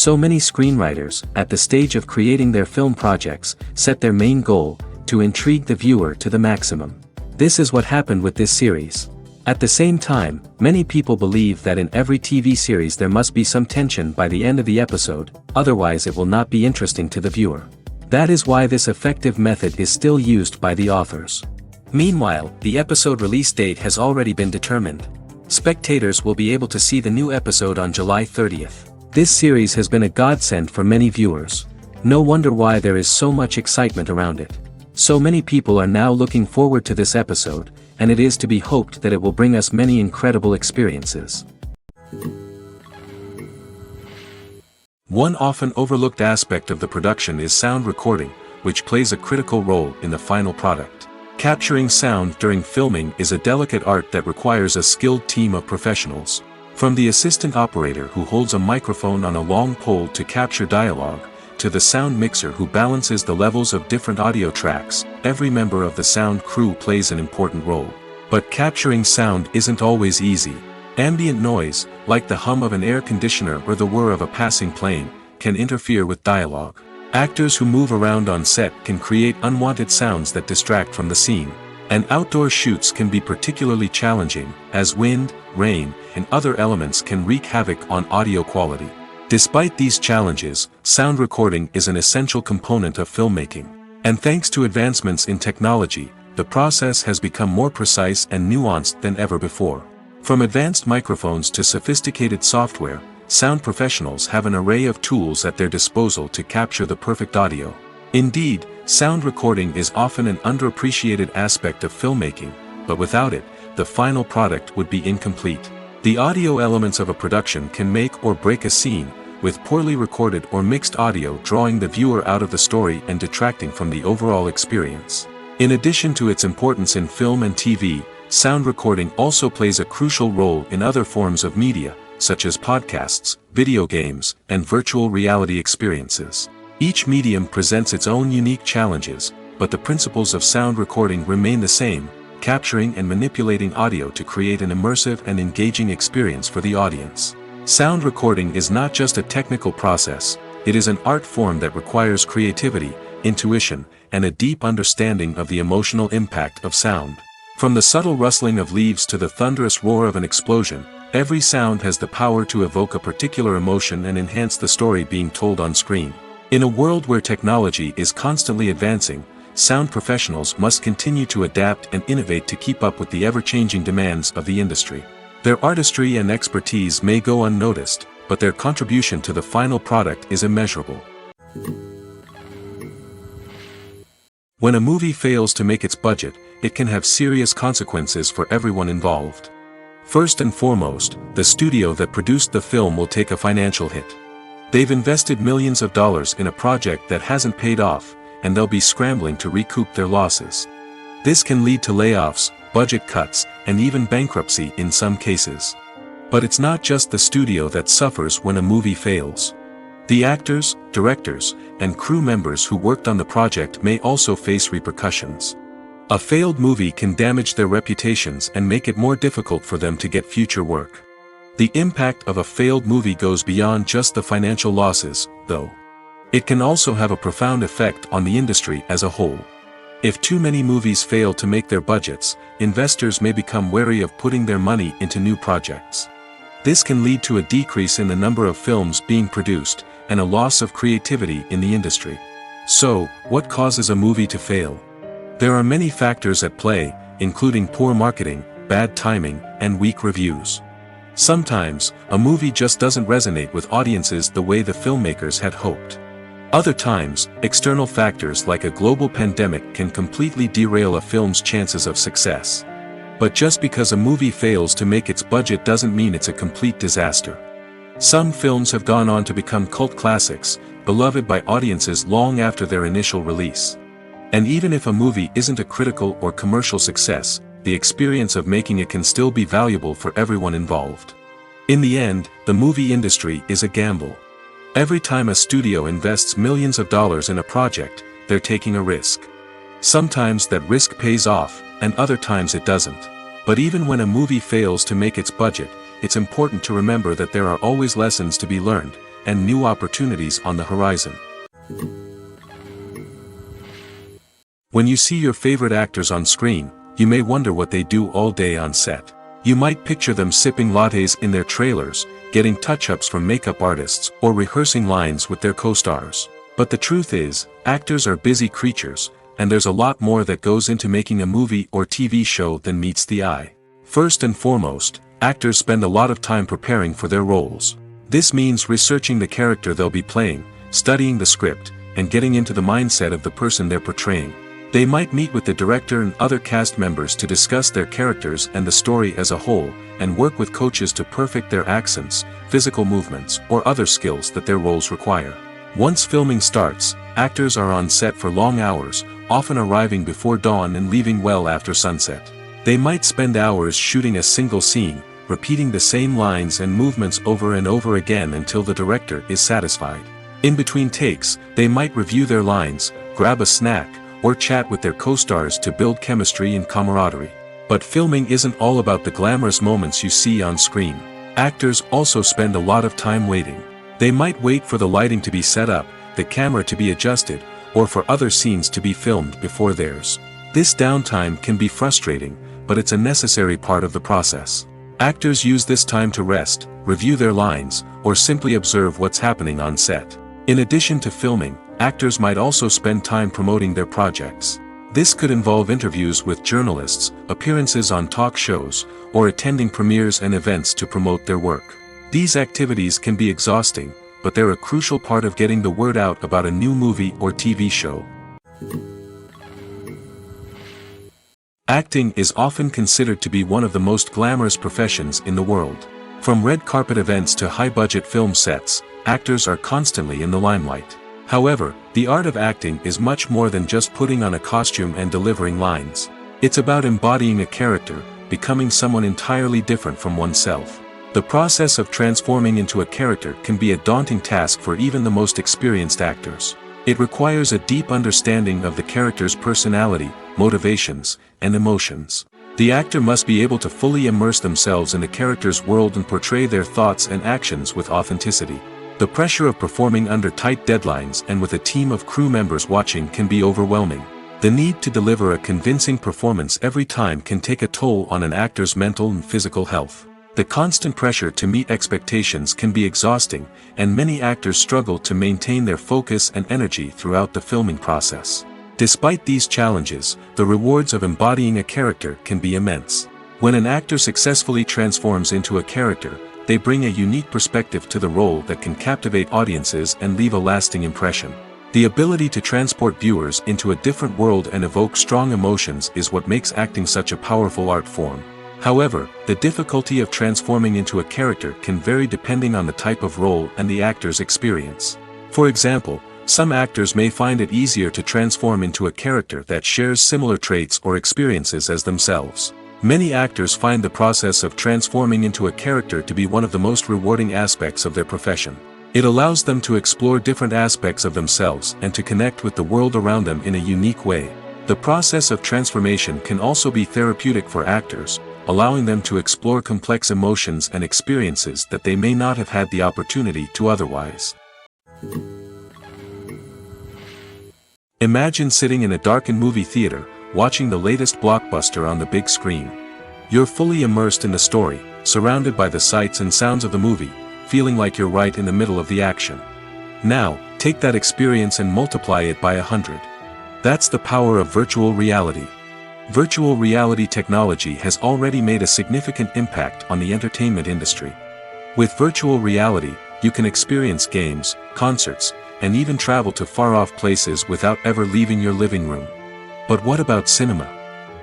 So many screenwriters, at the stage of creating their film projects, set their main goal, to intrigue the viewer to the maximum. This is what happened with this series. At the same time, many people believe that in every TV series there must be some tension by the end of the episode, otherwise it will not be interesting to the viewer. That is why this effective method is still used by the authors. Meanwhile, the episode release date has already been determined. Spectators will be able to see the new episode on July 30th. This series has been a godsend for many viewers. No wonder why there is so much excitement around it. So many people are now looking forward to this episode, and it is to be hoped that it will bring us many incredible experiences. One often overlooked aspect of the production is sound recording, which plays a critical role in the final product. Capturing sound during filming is a delicate art that requires a skilled team of professionals. From the assistant operator who holds a microphone on a long pole to capture dialogue, to the sound mixer who balances the levels of different audio tracks, every member of the sound crew plays an important role. But capturing sound isn't always easy. Ambient noise, like the hum of an air conditioner or the whir of a passing plane, can interfere with dialogue. Actors who move around on set can create unwanted sounds that distract from the scene. And outdoor shoots can be particularly challenging, as wind, rain, and other elements can wreak havoc on audio quality. Despite these challenges, sound recording is an essential component of filmmaking. And thanks to advancements in technology, the process has become more precise and nuanced than ever before. From advanced microphones to sophisticated software, sound professionals have an array of tools at their disposal to capture the perfect audio. Indeed, sound recording is often an underappreciated aspect of filmmaking, but without it, the final product would be incomplete. The audio elements of a production can make or break a scene, with poorly recorded or mixed audio drawing the viewer out of the story and detracting from the overall experience. In addition to its importance in film and TV, sound recording also plays a crucial role in other forms of media, such as podcasts, video games, and virtual reality experiences. Each medium presents its own unique challenges, but the principles of sound recording remain the same, capturing and manipulating audio to create an immersive and engaging experience for the audience. Sound recording is not just a technical process, it is an art form that requires creativity, intuition, and a deep understanding of the emotional impact of sound. From the subtle rustling of leaves to the thunderous roar of an explosion, every sound has the power to evoke a particular emotion and enhance the story being told on screen. In a world where technology is constantly advancing, sound professionals must continue to adapt and innovate to keep up with the ever-changing demands of the industry. Their artistry and expertise may go unnoticed, but their contribution to the final product is immeasurable. When a movie fails to make its budget, it can have serious consequences for everyone involved. First and foremost, the studio that produced the film will take a financial hit. They've invested millions of dollars in a project that hasn't paid off, and they'll be scrambling to recoup their losses. This can lead to layoffs, budget cuts, and even bankruptcy in some cases. But it's not just the studio that suffers when a movie fails. The actors, directors, and crew members who worked on the project may also face repercussions. A failed movie can damage their reputations and make it more difficult for them to get future work. The impact of a failed movie goes beyond just the financial losses, though. It can also have a profound effect on the industry as a whole. If too many movies fail to make their budgets, investors may become wary of putting their money into new projects. This can lead to a decrease in the number of films being produced, and a loss of creativity in the industry. So, what causes a movie to fail? There are many factors at play, including poor marketing, bad timing, and weak reviews. Sometimes, a movie just doesn't resonate with audiences the way the filmmakers had hoped. Other times, external factors like a global pandemic can completely derail a film's chances of success. But just because a movie fails to make its budget doesn't mean it's a complete disaster. Some films have gone on to become cult classics, beloved by audiences long after their initial release. And even if a movie isn't a critical or commercial success, the experience of making it can still be valuable for everyone involved. In the end, the movie industry is a gamble. Every time a studio invests millions of dollars in a project, they're taking a risk. Sometimes that risk pays off, and other times it doesn't. But even when a movie fails to make its budget, it's important to remember that there are always lessons to be learned, and new opportunities on the horizon. When you see your favorite actors on screen, you may wonder what they do all day on set. You might picture them sipping lattes in their trailers, getting touch-ups from makeup artists, or rehearsing lines with their co-stars. But the truth is, actors are busy creatures, and there's a lot more that goes into making a movie or TV show than meets the eye. First and foremost, actors spend a lot of time preparing for their roles. This means researching the character they'll be playing, studying the script, and getting into the mindset of the person they're portraying. They might meet with the director and other cast members to discuss their characters and the story as a whole, and work with coaches to perfect their accents, physical movements, or other skills that their roles require. Once filming starts, actors are on set for long hours, often arriving before dawn and leaving well after sunset. They might spend hours shooting a single scene, repeating the same lines and movements over and over again until the director is satisfied. In between takes, they might review their lines, grab a snack, or chat with their co-stars to build chemistry and camaraderie. But filming isn't all about the glamorous moments you see on screen. Actors also spend a lot of time waiting. They might wait for the lighting to be set up, the camera to be adjusted, or for other scenes to be filmed before theirs. This downtime can be frustrating, but it's a necessary part of the process. Actors use this time to rest, review their lines, or simply observe what's happening on set. In addition to filming, actors might also spend time promoting their projects. This could involve interviews with journalists, appearances on talk shows, or attending premieres and events to promote their work. These activities can be exhausting, but they're a crucial part of getting the word out about a new movie or TV show. Acting is often considered to be one of the most glamorous professions in the world. From red carpet events to high-budget film sets, actors are constantly in the limelight. However, the art of acting is much more than just putting on a costume and delivering lines. It's about embodying a character, becoming someone entirely different from oneself. The process of transforming into a character can be a daunting task for even the most experienced actors. It requires a deep understanding of the character's personality, motivations, and emotions. The actor must be able to fully immerse themselves in the character's world and portray their thoughts and actions with authenticity. The pressure of performing under tight deadlines and with a team of crew members watching can be overwhelming. The need to deliver a convincing performance every time can take a toll on an actor's mental and physical health. The constant pressure to meet expectations can be exhausting, and many actors struggle to maintain their focus and energy throughout the filming process. Despite these challenges, the rewards of embodying a character can be immense. When an actor successfully transforms into a character, they bring a unique perspective to the role that can captivate audiences and leave a lasting impression. The ability to transport viewers into a different world and evoke strong emotions is what makes acting such a powerful art form. However, the difficulty of transforming into a character can vary depending on the type of role and the actor's experience. For example, some actors may find it easier to transform into a character that shares similar traits or experiences as themselves. Many actors find the process of transforming into a character to be one of the most rewarding aspects of their profession. It allows them to explore different aspects of themselves and to connect with the world around them in a unique way. The process of transformation can also be therapeutic for actors, allowing them to explore complex emotions and experiences that they may not have had the opportunity to otherwise. Imagine sitting in a darkened movie theater, watching the latest blockbuster on the big screen. You're fully immersed in the story, surrounded by the sights and sounds of the movie, feeling like you're right in the middle of the action. Now, take that experience and multiply it by 100. That's the power of virtual reality. Virtual reality technology has already made a significant impact on the entertainment industry. With virtual reality, you can experience games, concerts, and even travel to far-off places without ever leaving your living room. But what about cinema?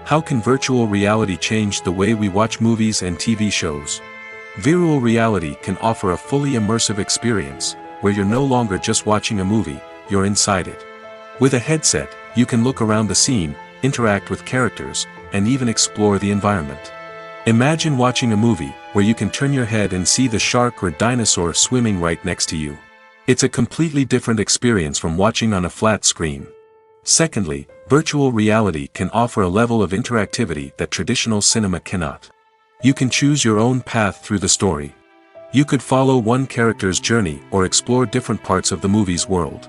How can virtual reality change the way we watch movies and TV shows? Virtual reality can offer a fully immersive experience, where you're no longer just watching a movie, you're inside it. With a headset, you can look around the scene, interact with characters, and even explore the environment. Imagine watching a movie, where you can turn your head and see the shark or dinosaur swimming right next to you. It's a completely different experience from watching on a flat screen. Secondly, virtual reality can offer a level of interactivity that traditional cinema cannot. You can choose your own path through the story. You could follow one character's journey or explore different parts of the movie's world.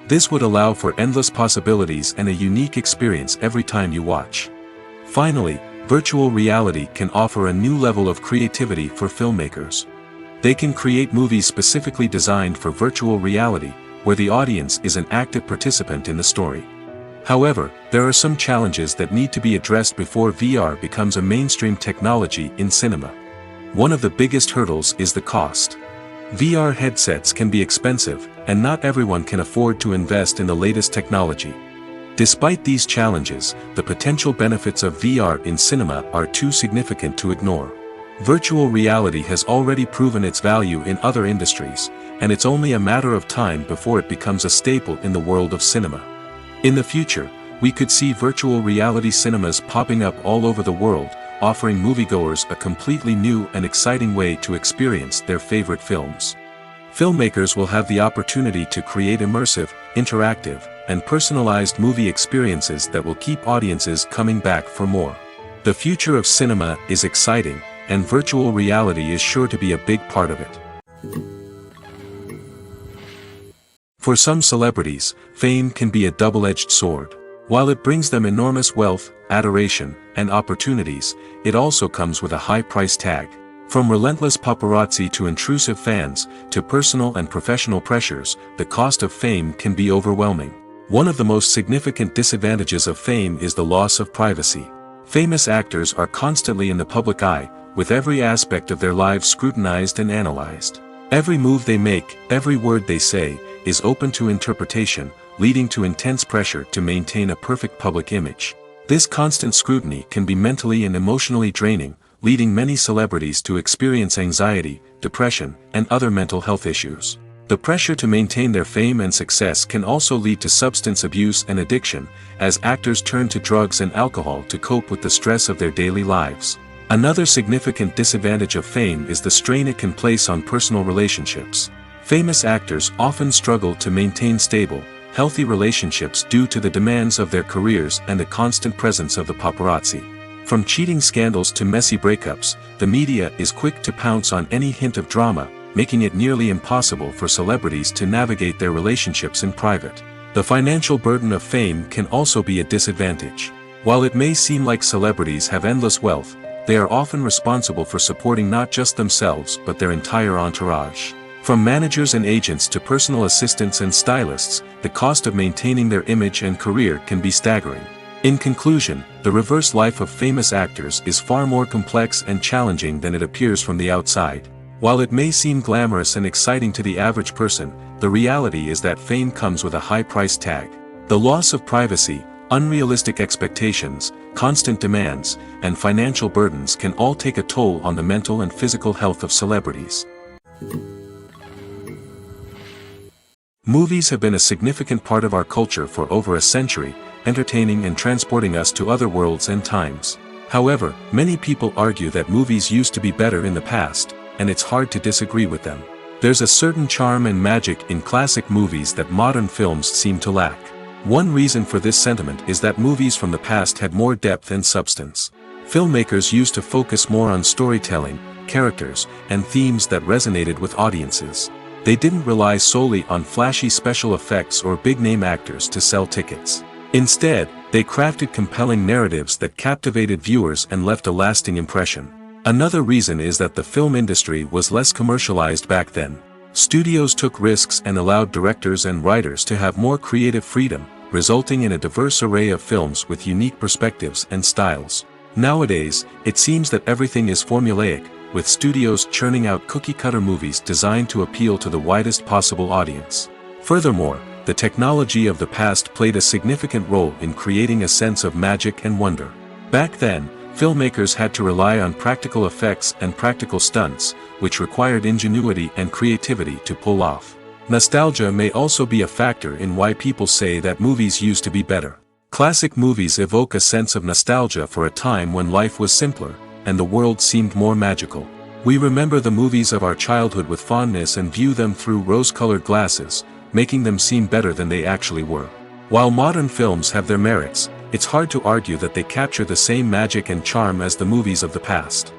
This would allow for endless possibilities and a unique experience every time you watch. Finally, virtual reality can offer a new level of creativity for filmmakers. They can create movies specifically designed for virtual reality, where the audience is an active participant in the story. However, there are some challenges that need to be addressed before VR becomes a mainstream technology in cinema. One of the biggest hurdles is the cost. VR headsets can be expensive, and not everyone can afford to invest in the latest technology. Despite these challenges, the potential benefits of VR in cinema are too significant to ignore. Virtual reality has already proven its value in other industries, and it's only a matter of time before it becomes a staple in the world of cinema. In the future, we could see virtual reality cinemas popping up all over the world, offering moviegoers a completely new and exciting way to experience their favorite films. Filmmakers will have the opportunity to create immersive, interactive, and personalized movie experiences that will keep audiences coming back for more. The future of cinema is exciting, and virtual reality is sure to be a big part of it. For some celebrities, fame can be a double-edged sword. While it brings them enormous wealth, adoration, and opportunities, it also comes with a high price tag. From relentless paparazzi to intrusive fans, to personal and professional pressures, the cost of fame can be overwhelming. One of the most significant disadvantages of fame is the loss of privacy. Famous actors are constantly in the public eye, with every aspect of their lives scrutinized and analyzed. Every move they make, every word they say, is open to interpretation, leading to intense pressure to maintain a perfect public image. This constant scrutiny can be mentally and emotionally draining, leading many celebrities to experience anxiety, depression, and other mental health issues. The pressure to maintain their fame and success can also lead to substance abuse and addiction, as actors turn to drugs and alcohol to cope with the stress of their daily lives. Another significant disadvantage of fame is the strain it can place on personal relationships. Famous actors often struggle to maintain stable, healthy relationships due to the demands of their careers and the constant presence of the paparazzi. From cheating scandals to messy breakups, the media is quick to pounce on any hint of drama, making it nearly impossible for celebrities to navigate their relationships in private. The financial burden of fame can also be a disadvantage. While it may seem like celebrities have endless wealth, they are often responsible for supporting not just themselves but their entire entourage. From managers and agents to personal assistants and stylists, the cost of maintaining their image and career can be staggering. In conclusion, the reverse life of famous actors is far more complex and challenging than it appears from the outside. While it may seem glamorous and exciting to the average person, the reality is that fame comes with a high price tag. The loss of privacy, unrealistic expectations, constant demands, and financial burdens can all take a toll on the mental and physical health of celebrities. Movies have been a significant part of our culture for over a century, entertaining and transporting us to other worlds and times. However, many people argue that movies used to be better in the past, and it's hard to disagree with them. There's a certain charm and magic in classic movies that modern films seem to lack. One reason for this sentiment is that movies from the past had more depth and substance. Filmmakers used to focus more on storytelling, characters, and themes that resonated with audiences. They didn't rely solely on flashy special effects or big-name actors to sell tickets. Instead, they crafted compelling narratives that captivated viewers and left a lasting impression. Another reason is that the film industry was less commercialized back then. Studios took risks and allowed directors and writers to have more creative freedom, resulting in a diverse array of films with unique perspectives and styles. Nowadays, it seems that everything is formulaic, with studios churning out cookie-cutter movies designed to appeal to the widest possible audience. Furthermore, the technology of the past played a significant role in creating a sense of magic and wonder. Back then, filmmakers had to rely on practical effects and practical stunts, which required ingenuity and creativity to pull off. Nostalgia may also be a factor in why people say that movies used to be better. Classic movies evoke a sense of nostalgia for a time when life was simpler, and the world seemed more magical. We remember the movies of our childhood with fondness and view them through rose-colored glasses, making them seem better than they actually were. While modern films have their merits, it's hard to argue that they capture the same magic and charm as the movies of the past.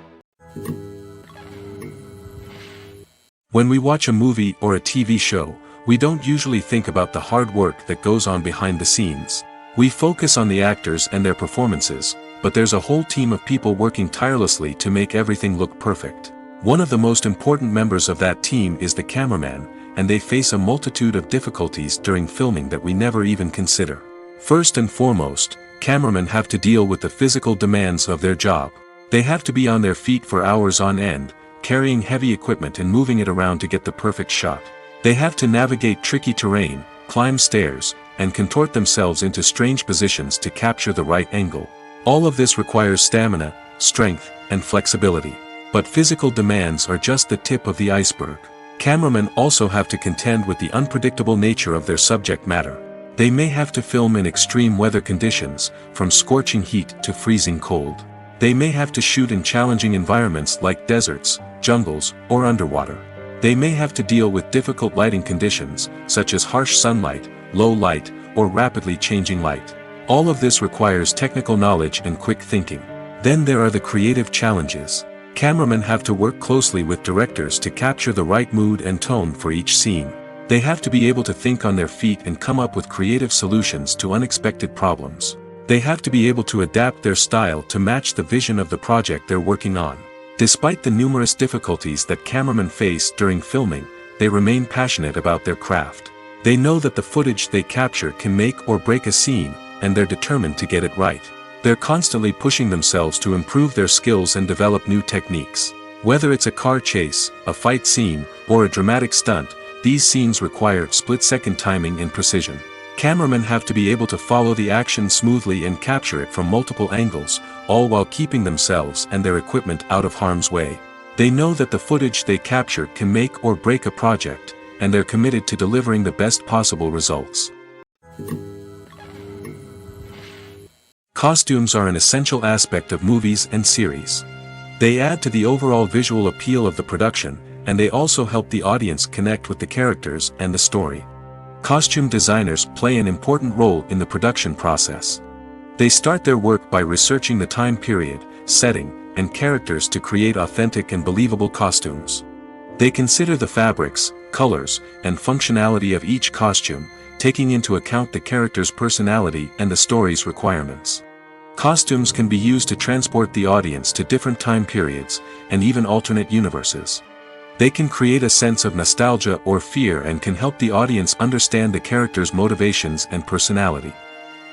When we watch a movie or a TV show, we don't usually think about the hard work that goes on behind the scenes. We focus on the actors and their performances, but there's a whole team of people working tirelessly to make everything look perfect. One of the most important members of that team is the cameraman, and they face a multitude of difficulties during filming that we never even consider. First and foremost, cameramen have to deal with the physical demands of their job. They have to be on their feet for hours on end, carrying heavy equipment and moving it around to get the perfect shot. They have to navigate tricky terrain, climb stairs, and contort themselves into strange positions to capture the right angle. All of this requires stamina, strength, and flexibility. But physical demands are just the tip of the iceberg. Cameramen also have to contend with the unpredictable nature of their subject matter. They may have to film in extreme weather conditions, from scorching heat to freezing cold. They may have to shoot in challenging environments like deserts, jungles, or underwater. They may have to deal with difficult lighting conditions, such as harsh sunlight, low light, or rapidly changing light. All of this requires technical knowledge and quick thinking. Then there are the creative challenges. Cameramen have to work closely with directors to capture the right mood and tone for each scene. They have to be able to think on their feet and come up with creative solutions to unexpected problems. They have to be able to adapt their style to match the vision of the project they're working on. Despite the numerous difficulties that cameramen face during filming, they remain passionate about their craft. They know that the footage they capture can make or break a scene, and they're determined to get it right. They're constantly pushing themselves to improve their skills and develop new techniques. Whether it's a car chase, a fight scene, or a dramatic stunt, these scenes require split-second timing and precision. Cameramen have to be able to follow the action smoothly and capture it from multiple angles, all while keeping themselves and their equipment out of harm's way. They know that the footage they capture can make or break a project, and they're committed to delivering the best possible results. Costumes are an essential aspect of movies and series. They add to the overall visual appeal of the production, and they also help the audience connect with the characters and the story. Costume designers play an important role in the production process. They start their work by researching the time period, setting, and characters to create authentic and believable costumes. They consider the fabrics, colors, and functionality of each costume, taking into account the character's personality and the story's requirements. Costumes can be used to transport the audience to different time periods, and even alternate universes. They can create a sense of nostalgia or fear and can help the audience understand the character's motivations and personality.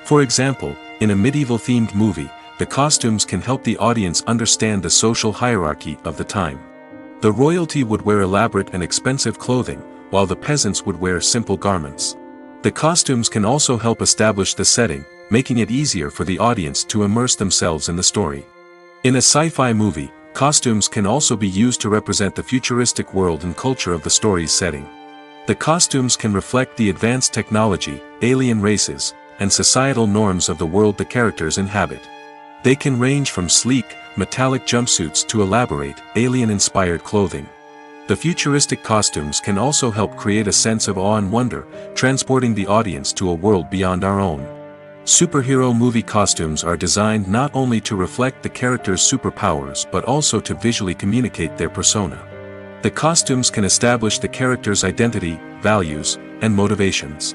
For example, in a medieval-themed movie, the costumes can help the audience understand the social hierarchy of the time. The royalty would wear elaborate and expensive clothing, while the peasants would wear simple garments. The costumes can also help establish the setting, making it easier for the audience to immerse themselves in the story. In a sci-fi movie, costumes can also be used to represent the futuristic world and culture of the story's setting. The costumes can reflect the advanced technology, alien races, and societal norms of the world the characters inhabit. They can range from sleek, metallic jumpsuits to elaborate, alien-inspired clothing. The futuristic costumes can also help create a sense of awe and wonder, transporting the audience to a world beyond our own. Superhero movie costumes are designed not only to reflect the character's superpowers but also to visually communicate their persona. The costumes can establish the character's identity, values, and motivations.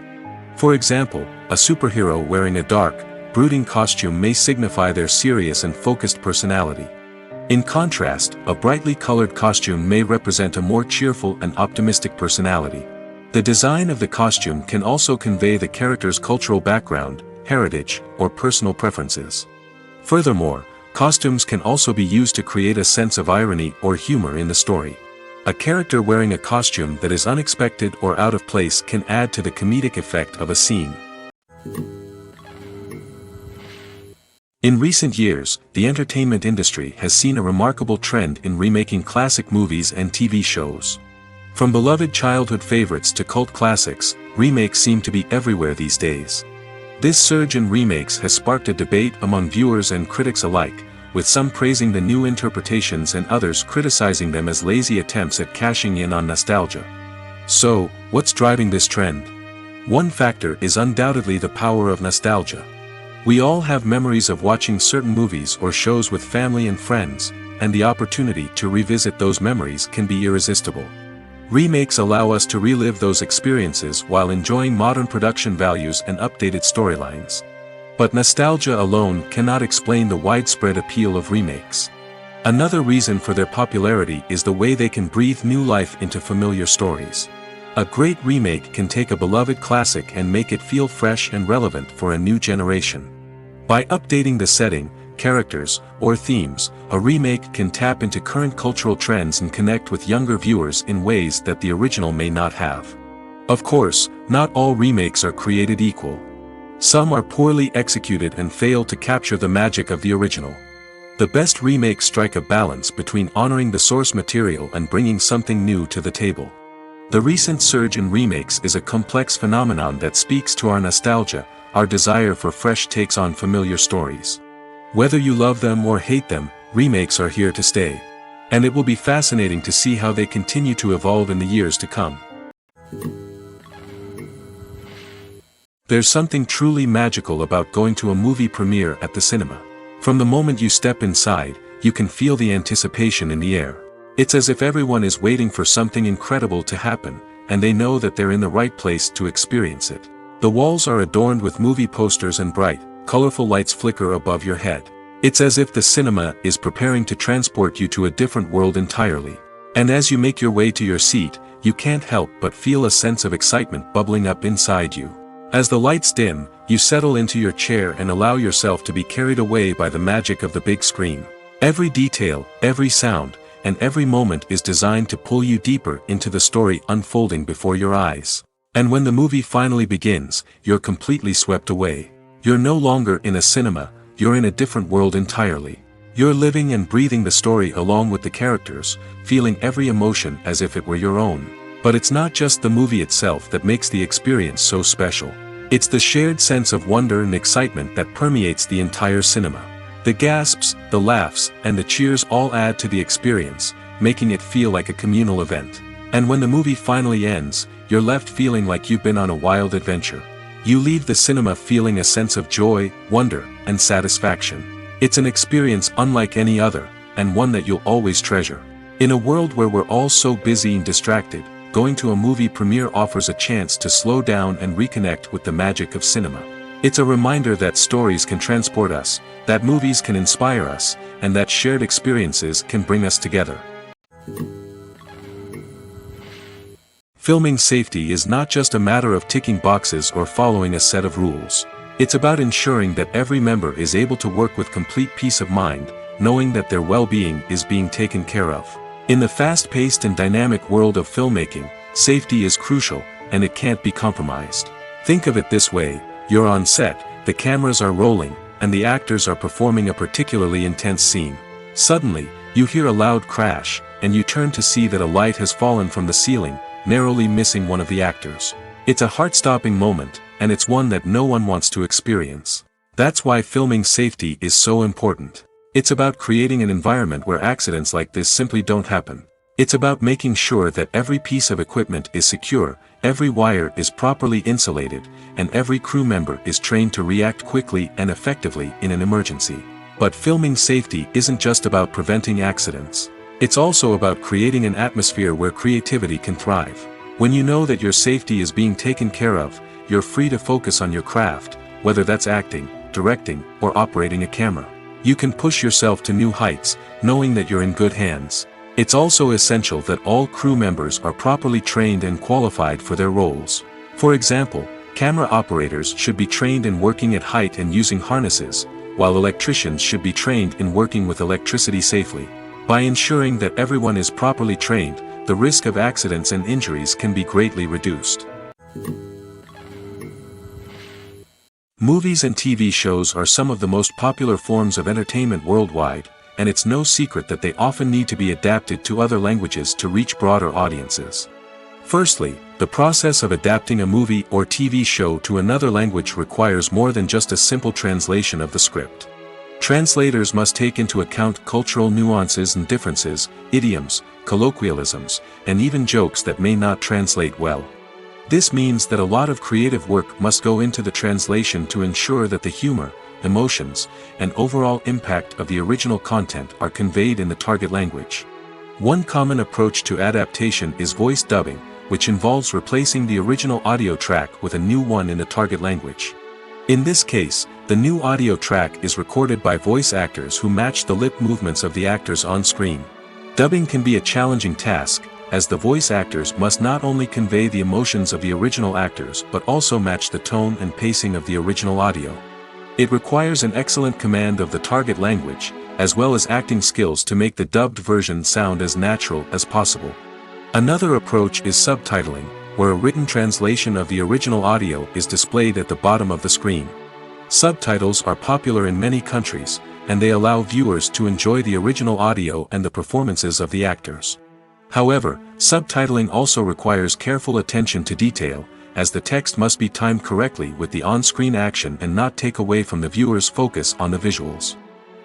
For example, a superhero wearing a dark, brooding costume may signify their serious and focused personality. In contrast, a brightly colored costume may represent a more cheerful and optimistic personality. The design of the costume can also convey the character's cultural background, heritage, or personal preferences. Furthermore, costumes can also be used to create a sense of irony or humor in the story. A character wearing a costume that is unexpected or out of place can add to the comedic effect of a scene. In recent years, the entertainment industry has seen a remarkable trend in remaking classic movies and TV shows. From beloved childhood favorites to cult classics, remakes seem to be everywhere these days. This surge in remakes has sparked a debate among viewers and critics alike, with some praising the new interpretations and others criticizing them as lazy attempts at cashing in on nostalgia. So, what's driving this trend? One factor is undoubtedly the power of nostalgia. We all have memories of watching certain movies or shows with family and friends, and the opportunity to revisit those memories can be irresistible. Remakes allow us to relive those experiences while enjoying modern production values and updated storylines. But nostalgia alone cannot explain the widespread appeal of remakes. Another reason for their popularity is the way they can breathe new life into familiar stories. A great remake can take a beloved classic and make it feel fresh and relevant for a new generation. By updating the setting, characters, or themes, a remake can tap into current cultural trends and connect with younger viewers in ways that the original may not have. Of course, not all remakes are created equal. Some are poorly executed and fail to capture the magic of the original. The best remakes strike a balance between honoring the source material and bringing something new to the table. The recent surge in remakes is a complex phenomenon that speaks to our nostalgia, our desire for fresh takes on familiar stories. Whether you love them or hate them, remakes are here to stay. And it will be fascinating to see how they continue to evolve in the years to come. There's something truly magical about going to a movie premiere at the cinema. From the moment you step inside, you can feel the anticipation in the air. It's as if everyone is waiting for something incredible to happen, and they know that they're in the right place to experience it. The walls are adorned with movie posters and bright, colorful lights flicker above your head. It's as if the cinema is preparing to transport you to a different world entirely. And as you make your way to your seat, you can't help but feel a sense of excitement bubbling up inside you. As the lights dim, you settle into your chair and allow yourself to be carried away by the magic of the big screen. Every detail, every sound, and every moment is designed to pull you deeper into the story unfolding before your eyes. And when the movie finally begins, you're completely swept away. You're no longer in a cinema, you're in a different world entirely. You're living and breathing the story along with the characters, feeling every emotion as if it were your own. But it's not just the movie itself that makes the experience so special. It's the shared sense of wonder and excitement that permeates the entire cinema. The gasps, the laughs, and the cheers all add to the experience, making it feel like a communal event. And when the movie finally ends, you're left feeling like you've been on a wild adventure. You leave the cinema feeling a sense of joy, wonder, and satisfaction. It's an experience unlike any other, and one that you'll always treasure. In a world where we're all so busy and distracted, going to a movie premiere offers a chance to slow down and reconnect with the magic of cinema. It's a reminder that stories can transport us, that movies can inspire us, and that shared experiences can bring us together. Filming safety is not just a matter of ticking boxes or following a set of rules. It's about ensuring that every member is able to work with complete peace of mind, knowing that their well-being is being taken care of. In the fast-paced and dynamic world of filmmaking, safety is crucial, and it can't be compromised. Think of it this way, you're on set, the cameras are rolling, and the actors are performing a particularly intense scene. Suddenly, you hear a loud crash, and you turn to see that a light has fallen from the ceiling, narrowly missing one of the actors. It's a heart-stopping moment, and it's one that no one wants to experience. That's why filming safety is so important. It's about creating an environment where accidents like this simply don't happen. It's about making sure that every piece of equipment is secure, every wire is properly insulated, and every crew member is trained to react quickly and effectively in an emergency. But filming safety isn't just about preventing accidents. It's also about creating an atmosphere where creativity can thrive. When you know that your safety is being taken care of, you're free to focus on your craft, whether that's acting, directing, or operating a camera. You can push yourself to new heights, knowing that you're in good hands. It's also essential that all crew members are properly trained and qualified for their roles. For example, camera operators should be trained in working at height and using harnesses, while electricians should be trained in working with electricity safely. By ensuring that everyone is properly trained, the risk of accidents and injuries can be greatly reduced. Movies and TV shows are some of the most popular forms of entertainment worldwide, and it's no secret that they often need to be adapted to other languages to reach broader audiences. Firstly, the process of adapting a movie or TV show to another language requires more than just a simple translation of the script. Translators must take into account cultural nuances and differences, idioms, colloquialisms, and even jokes that may not translate well. This means that a lot of creative work must go into the translation to ensure that the humor, emotions, and overall impact of the original content are conveyed in the target language. One common approach to adaptation is voice dubbing, which involves replacing the original audio track with a new one in the target language. In this case, the new audio track is recorded by voice actors who match the lip movements of the actors on screen. Dubbing can be a challenging task, as the voice actors must not only convey the emotions of the original actors but also match the tone and pacing of the original audio. It requires an excellent command of the target language, as well as acting skills to make the dubbed version sound as natural as possible. Another approach is subtitling, where a written translation of the original audio is displayed at the bottom of the screen. Subtitles are popular in many countries, and they allow viewers to enjoy the original audio and the performances of the actors. However, subtitling also requires careful attention to detail, as the text must be timed correctly with the on-screen action and not take away from the viewer's focus on the visuals.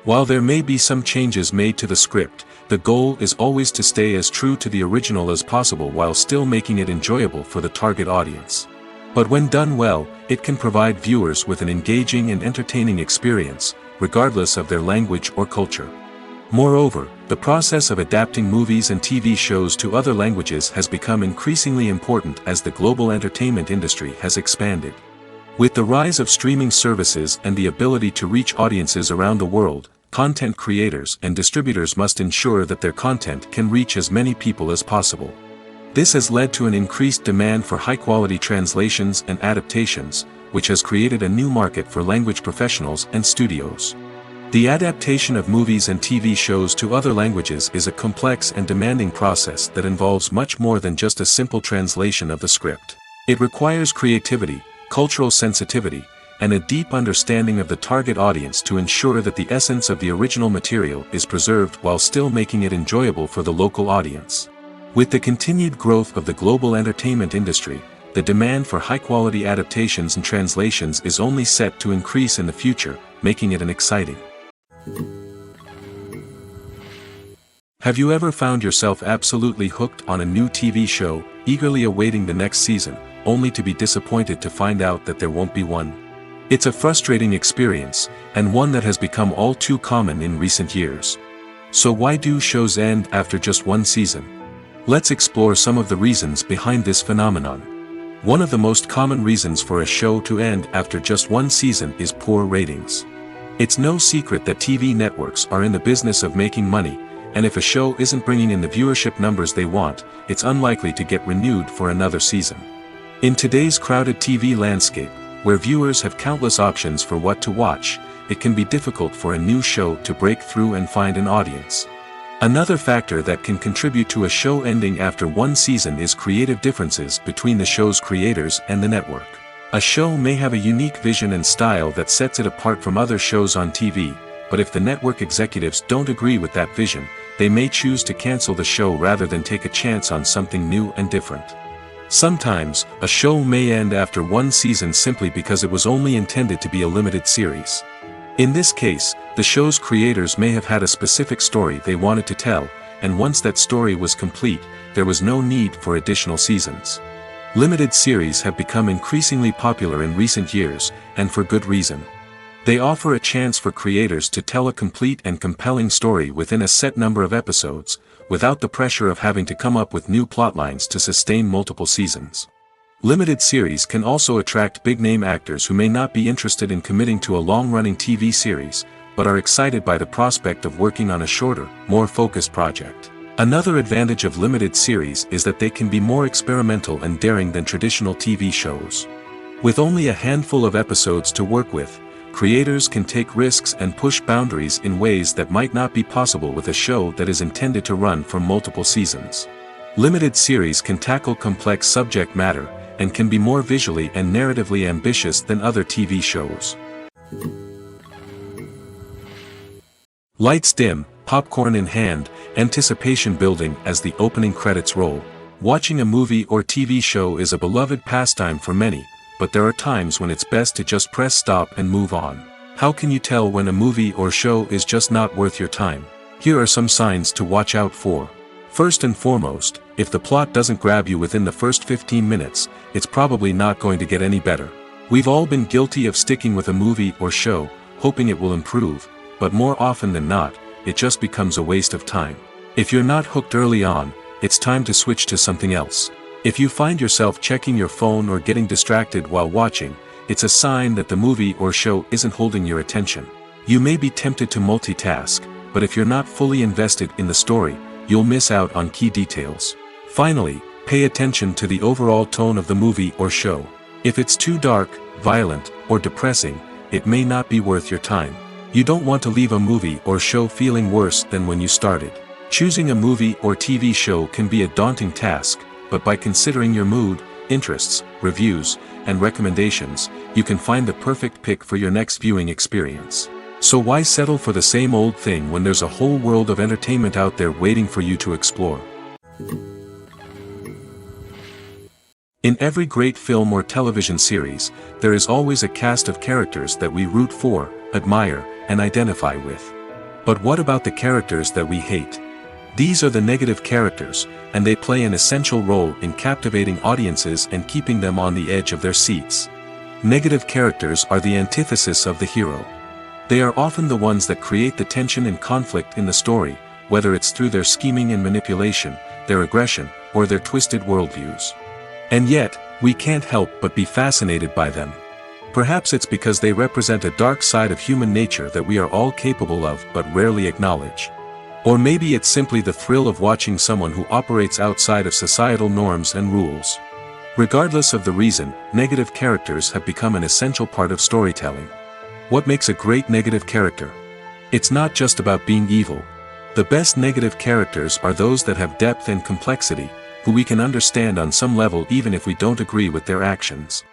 While there may be some changes made to the script, the goal is always to stay as true to the original as possible while still making it enjoyable for the target audience. But when done well, it can provide viewers with an engaging and entertaining experience, regardless of their language or culture. Moreover, the process of adapting movies and TV shows to other languages has become increasingly important as the global entertainment industry has expanded. With the rise of streaming services and the ability to reach audiences around the world, content creators and distributors must ensure that their content can reach as many people as possible. This has led to an increased demand for high-quality translations and adaptations, which has created a new market for language professionals and studios. The adaptation of movies and TV shows to other languages is a complex and demanding process that involves much more than just a simple translation of the script. It requires creativity, cultural sensitivity, and a deep understanding of the target audience to ensure that the essence of the original material is preserved while still making it enjoyable for the local audience. With the continued growth of the global entertainment industry, the demand for high-quality adaptations and translations is only set to increase in the future, making it an exciting. Have you ever found yourself absolutely hooked on a new TV show, eagerly awaiting the next season, only to be disappointed to find out that there won't be one? It's a frustrating experience, and one that has become all too common in recent years. So why do shows end after just one season? Let's explore some of the reasons behind this phenomenon. One of the most common reasons for a show to end after just one season is poor ratings. It's no secret that TV networks are in the business of making money, and if a show isn't bringing in the viewership numbers they want, it's unlikely to get renewed for another season. In today's crowded TV landscape, where viewers have countless options for what to watch, it can be difficult for a new show to break through and find an audience. Another factor that can contribute to a show ending after one season is creative differences between the show's creators and the network. A show may have a unique vision and style that sets it apart from other shows on TV, but if the network executives don't agree with that vision, they may choose to cancel the show rather than take a chance on something new and different. Sometimes, a show may end after one season simply because it was only intended to be a limited series. In this case, the show's creators may have had a specific story they wanted to tell, and once that story was complete, there was no need for additional seasons. Limited series have become increasingly popular in recent years, and for good reason. They offer a chance for creators to tell a complete and compelling story within a set number of episodes, without the pressure of having to come up with new plotlines to sustain multiple seasons. Limited series can also attract big-name actors who may not be interested in committing to a long-running TV series, but are excited by the prospect of working on a shorter, more focused project. Another advantage of limited series is that they can be more experimental and daring than traditional TV shows. With only a handful of episodes to work with, creators can take risks and push boundaries in ways that might not be possible with a show that is intended to run for multiple seasons. Limited series can tackle complex subject matter, and can be more visually and narratively ambitious than other TV shows. Lights dim, popcorn in hand, anticipation building as the opening credits roll. Watching a movie or TV show is a beloved pastime for many, but there are times when it's best to just press stop and move on. How can you tell when a movie or show is just not worth your time? Here are some signs to watch out for. First and foremost, if the plot doesn't grab you within the first 15 minutes, it's probably not going to get any better. We've all been guilty of sticking with a movie or show, hoping it will improve, but more often than not, it just becomes a waste of time. If you're not hooked early on, it's time to switch to something else. If you find yourself checking your phone or getting distracted while watching, it's a sign that the movie or show isn't holding your attention. You may be tempted to multitask, but if you're not fully invested in the story, you'll miss out on key details. Finally, pay attention to the overall tone of the movie or show. If it's too dark, violent, or depressing, it may not be worth your time. You don't want to leave a movie or show feeling worse than when you started. Choosing a movie or TV show can be a daunting task, but by considering your mood, interests, reviews, and recommendations, you can find the perfect pick for your next viewing experience. So why settle for the same old thing when there's a whole world of entertainment out there waiting for you to explore? In every great film or television series, there is always a cast of characters that we root for, admire, and identify with. But what about the characters that we hate? These are the negative characters, and they play an essential role in captivating audiences and keeping them on the edge of their seats. Negative characters are the antithesis of the hero. They are often the ones that create the tension and conflict in the story, whether it's through their scheming and manipulation, their aggression, or their twisted worldviews. And yet, we can't help but be fascinated by them. Perhaps it's because they represent a dark side of human nature that we are all capable of but rarely acknowledge. Or maybe it's simply the thrill of watching someone who operates outside of societal norms and rules. Regardless of the reason, negative characters have become an essential part of storytelling. What makes a great negative character? It's not just about being evil. The best negative characters are those that have depth and complexity, who we can understand on some level even if we don't agree with their actions.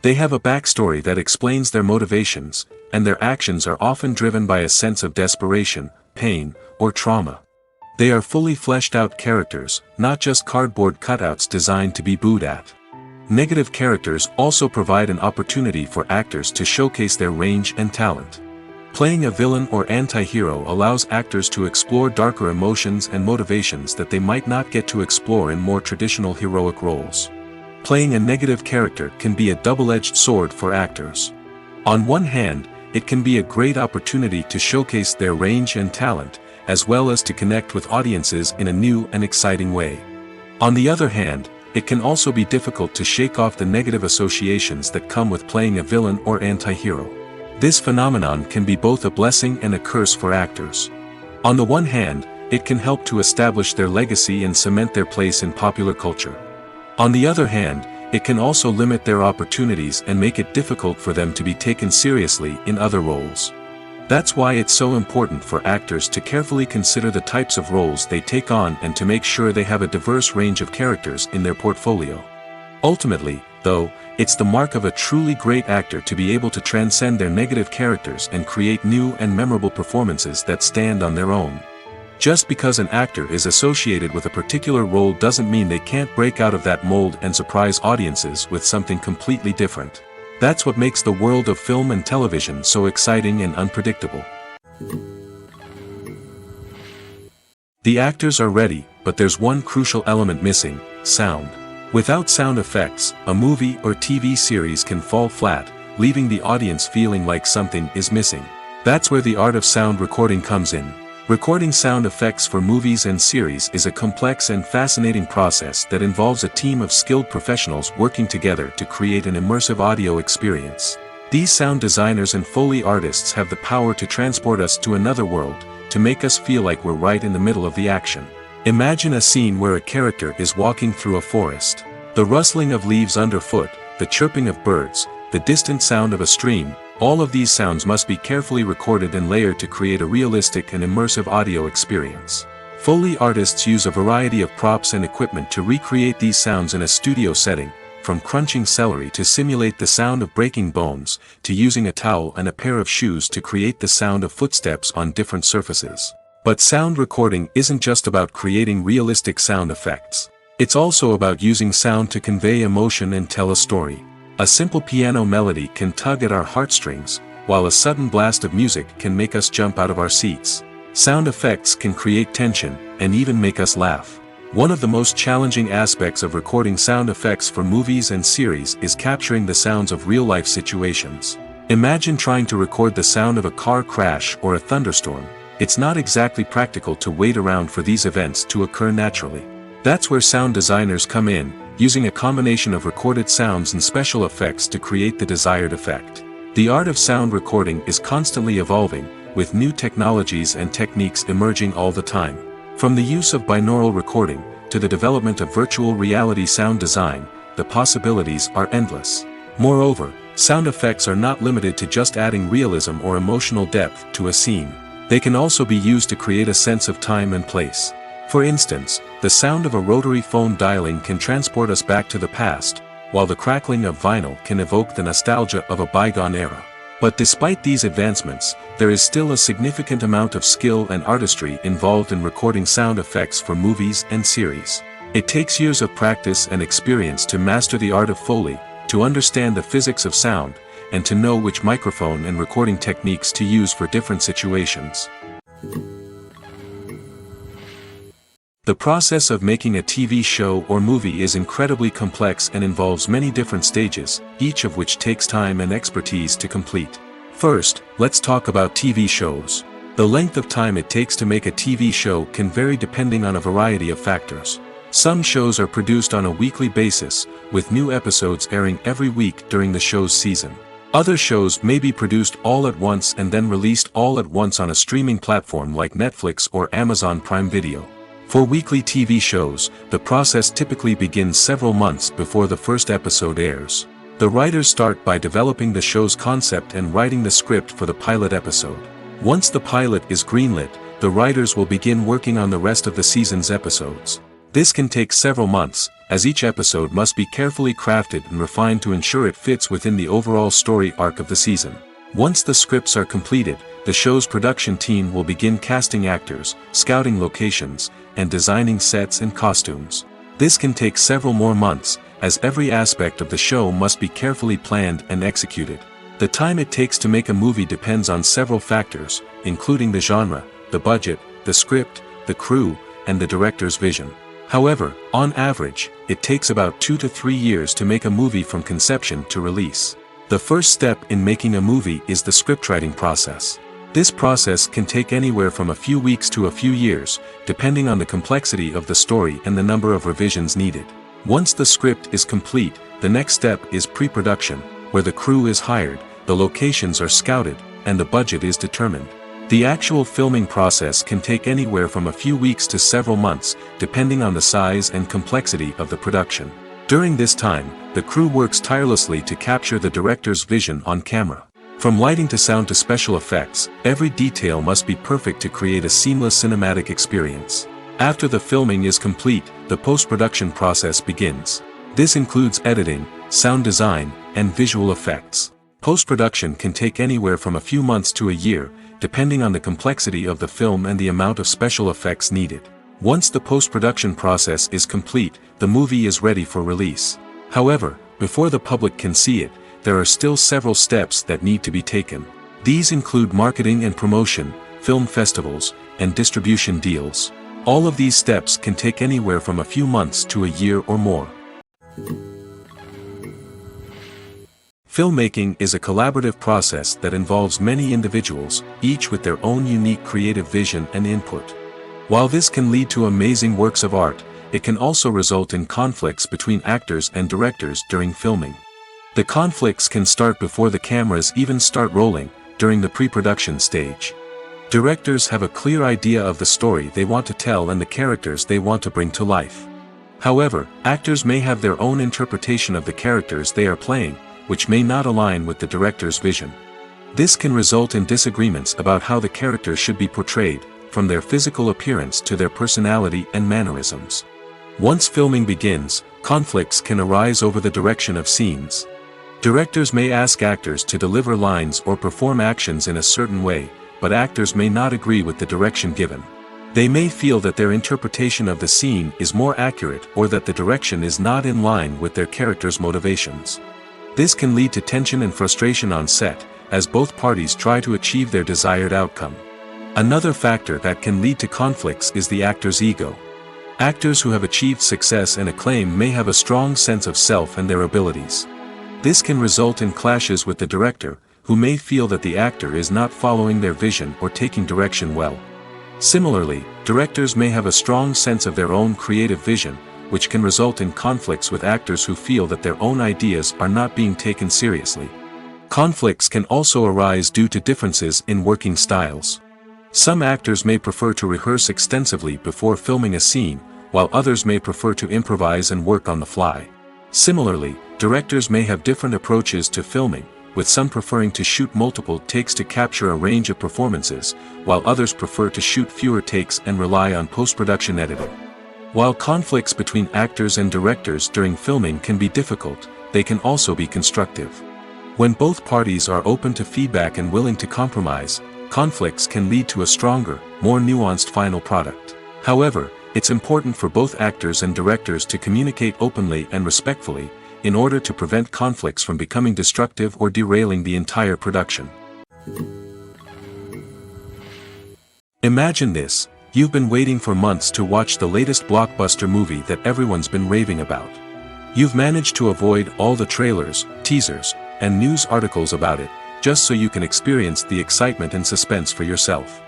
They have a backstory that explains their motivations, and their actions are often driven by a sense of desperation, pain, or trauma. They are fully fleshed out characters, not just cardboard cutouts designed to be booed at. Negative characters also provide an opportunity for actors to showcase their range and talent. Playing a villain or anti-hero allows actors to explore darker emotions and motivations that they might not get to explore in more traditional heroic roles. Playing a negative character can be a double-edged sword for actors. On one hand, it can be a great opportunity to showcase their range and talent, as well as to connect with audiences in a new and exciting way. On the other hand, it can also be difficult to shake off the negative associations that come with playing a villain or anti-hero. This phenomenon can be both a blessing and a curse for actors. On the one hand, it can help to establish their legacy and cement their place in popular culture. On the other hand, it can also limit their opportunities and make it difficult for them to be taken seriously in other roles. That's why it's so important for actors to carefully consider the types of roles they take on and to make sure they have a diverse range of characters in their portfolio. Ultimately, though, it's the mark of a truly great actor to be able to transcend their negative characters and create new and memorable performances that stand on their own. Just because an actor is associated with a particular role doesn't mean they can't break out of that mold and surprise audiences with something completely different. That's what makes the world of film and television so exciting and unpredictable. The actors are ready, but there's one crucial element missing: sound. Without sound effects, a movie or TV series can fall flat, leaving the audience feeling like something is missing. That's where the art of sound recording comes in. Recording sound effects for movies and series is a complex and fascinating process that involves a team of skilled professionals working together to create an immersive audio experience. These sound designers and Foley artists have the power to transport us to another world, to make us feel like we're right in the middle of the action. Imagine a scene where a character is walking through a forest. The rustling of leaves underfoot, the chirping of birds, the distant sound of a stream, all of these sounds must be carefully recorded and layered to create a realistic and immersive audio experience. Foley artists use a variety of props and equipment to recreate these sounds in a studio setting, from crunching celery to simulate the sound of breaking bones, to using a towel and a pair of shoes to create the sound of footsteps on different surfaces. But sound recording isn't just about creating realistic sound effects. It's also about using sound to convey emotion and tell a story. A simple piano melody can tug at our heartstrings, while a sudden blast of music can make us jump out of our seats. Sound effects can create tension, and even make us laugh. One of the most challenging aspects of recording sound effects for movies and series is capturing the sounds of real-life situations. Imagine trying to record the sound of a car crash or a thunderstorm. It's not exactly practical to wait around for these events to occur naturally. That's where sound designers come in, using a combination of recorded sounds and special effects to create the desired effect. The art of sound recording is constantly evolving, with new technologies and techniques emerging all the time. From the use of binaural recording, to the development of virtual reality sound design, the possibilities are endless. Moreover, sound effects are not limited to just adding realism or emotional depth to a scene. They can also be used to create a sense of time and place. For instance, the sound of a rotary phone dialing can transport us back to the past, while the crackling of vinyl can evoke the nostalgia of a bygone era. But despite these advancements, there is still a significant amount of skill and artistry involved in recording sound effects for movies and series. It takes years of practice and experience to master the art of Foley, to understand the physics of sound, and to know which microphone and recording techniques to use for different situations. The process of making a TV show or movie is incredibly complex and involves many different stages, each of which takes time and expertise to complete. First, let's talk about TV shows. The length of time it takes to make a TV show can vary depending on a variety of factors. Some shows are produced on a weekly basis, with new episodes airing every week during the show's season. Other shows may be produced all at once and then released all at once on a streaming platform like Netflix or Amazon Prime Video. For weekly TV shows, the process typically begins several months before the first episode airs. The writers start by developing the show's concept and writing the script for the pilot episode. Once the pilot is greenlit, the writers will begin working on the rest of the season's episodes. This can take several months, as each episode must be carefully crafted and refined to ensure it fits within the overall story arc of the season. Once the scripts are completed, the show's production team will begin casting actors, scouting locations, and designing sets and costumes. This can take several more months, as every aspect of the show must be carefully planned and executed. The time it takes to make a movie depends on several factors, including the genre, the budget, the script, the crew, and the director's vision. However, on average, it takes about 2 to 3 years to make a movie from conception to release. The first step in making a movie is the scriptwriting process. This process can take anywhere from a few weeks to a few years, depending on the complexity of the story and the number of revisions needed. Once the script is complete, the next step is pre-production, where the crew is hired, the locations are scouted, and the budget is determined. The actual filming process can take anywhere from a few weeks to several months, depending on the size and complexity of the production. During this time, the crew works tirelessly to capture the director's vision on camera. From lighting to sound to special effects, every detail must be perfect to create a seamless cinematic experience. After the filming is complete, the post-production process begins. This includes editing, sound design, and visual effects. Post-production can take anywhere from a few months to a year, depending on the complexity of the film and the amount of special effects needed. Once the post-production process is complete, the movie is ready for release. However, before the public can see it, there are still several steps that need to be taken. These include marketing and promotion, film festivals, and distribution deals. All of these steps can take anywhere from a few months to a year or more. Filmmaking is a collaborative process that involves many individuals, each with their own unique creative vision and input. While this can lead to amazing works of art, it can also result in conflicts between actors and directors during filming. The conflicts can start before the cameras even start rolling, during the pre-production stage. Directors have a clear idea of the story they want to tell and the characters they want to bring to life. However, actors may have their own interpretation of the characters they are playing, which may not align with the director's vision. This can result in disagreements about how the characters should be portrayed, from their physical appearance to their personality and mannerisms. Once filming begins, conflicts can arise over the direction of scenes. Directors may ask actors to deliver lines or perform actions in a certain way, but actors may not agree with the direction given. They may feel that their interpretation of the scene is more accurate or that the direction is not in line with their character's motivations. This can lead to tension and frustration on set, as both parties try to achieve their desired outcome. Another factor that can lead to conflicts is the actor's ego. Actors who have achieved success and acclaim may have a strong sense of self and their abilities. This can result in clashes with the director, who may feel that the actor is not following their vision or taking direction well. Similarly, directors may have a strong sense of their own creative vision, which can result in conflicts with actors who feel that their own ideas are not being taken seriously. Conflicts can also arise due to differences in working styles. Some actors may prefer to rehearse extensively before filming a scene, while others may prefer to improvise and work on the fly. Similarly, directors may have different approaches to filming, with some preferring to shoot multiple takes to capture a range of performances, while others prefer to shoot fewer takes and rely on post-production editing. While conflicts between actors and directors during filming can be difficult, they can also be constructive. When both parties are open to feedback and willing to compromise, conflicts can lead to a stronger, more nuanced final product. However, it's important for both actors and directors to communicate openly and respectfully, in order to prevent conflicts from becoming destructive or derailing the entire production. Imagine this: you've been waiting for months to watch the latest blockbuster movie that everyone's been raving about. You've managed to avoid all the trailers, teasers, and news articles about it, just so you can experience the excitement and suspense for yourself.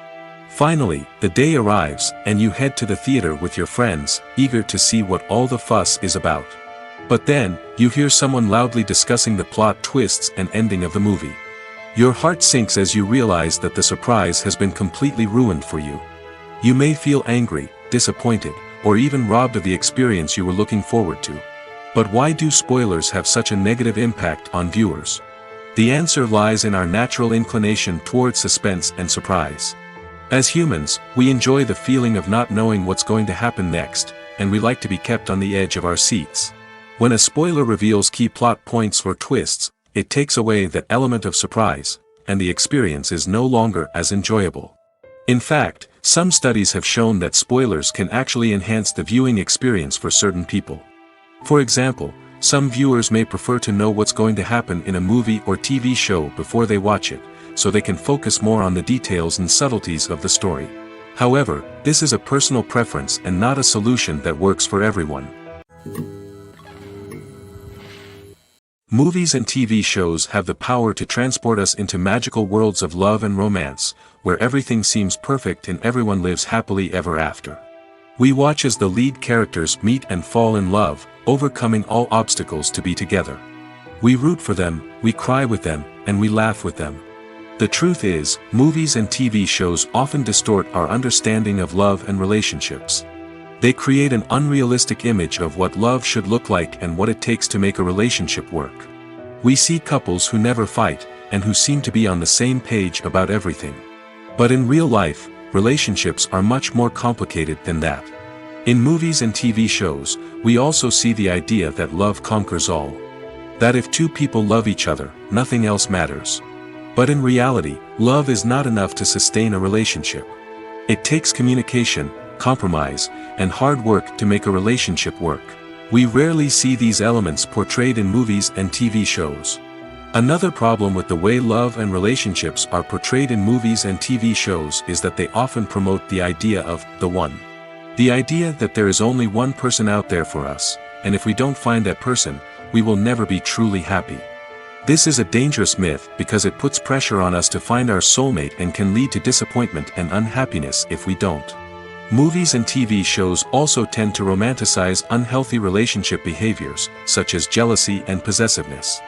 Finally, the day arrives, and you head to the theater with your friends, eager to see what all the fuss is about. But then, you hear someone loudly discussing the plot twists and ending of the movie. Your heart sinks as you realize that the surprise has been completely ruined for you. You may feel angry, disappointed, or even robbed of the experience you were looking forward to. But why do spoilers have such a negative impact on viewers? The answer lies in our natural inclination towards suspense and surprise. As humans, we enjoy the feeling of not knowing what's going to happen next, and we like to be kept on the edge of our seats. When a spoiler reveals key plot points or twists, it takes away that element of surprise, and the experience is no longer as enjoyable. In fact, some studies have shown that spoilers can actually enhance the viewing experience for certain people. For example, some viewers may prefer to know what's going to happen in a movie or TV show before they watch it, so they can focus more on the details and subtleties of the story. However, this is a personal preference and not a solution that works for everyone. Movies and TV shows have the power to transport us into magical worlds of love and romance, where everything seems perfect and everyone lives happily ever after. We watch as the lead characters meet and fall in love, overcoming all obstacles to be together. We root for them, we cry with them, and we laugh with them. The truth is, movies and TV shows often distort our understanding of love and relationships. They create an unrealistic image of what love should look like and what it takes to make a relationship work. We see couples who never fight, and who seem to be on the same page about everything. But in real life, relationships are much more complicated than that. In movies and TV shows, we also see the idea that love conquers all. That if two people love each other, nothing else matters. But in reality, love is not enough to sustain a relationship. It takes communication, compromise, and hard work to make a relationship work. We rarely see these elements portrayed in movies and TV shows. Another problem with the way love and relationships are portrayed in movies and TV shows is that they often promote the idea of the one. The idea that there is only one person out there for us, and if we don't find that person, we will never be truly happy. This is a dangerous myth because it puts pressure on us to find our soulmate and can lead to disappointment and unhappiness if we don't. Movies and TV shows also tend to romanticize unhealthy relationship behaviors, such as jealousy and possessiveness.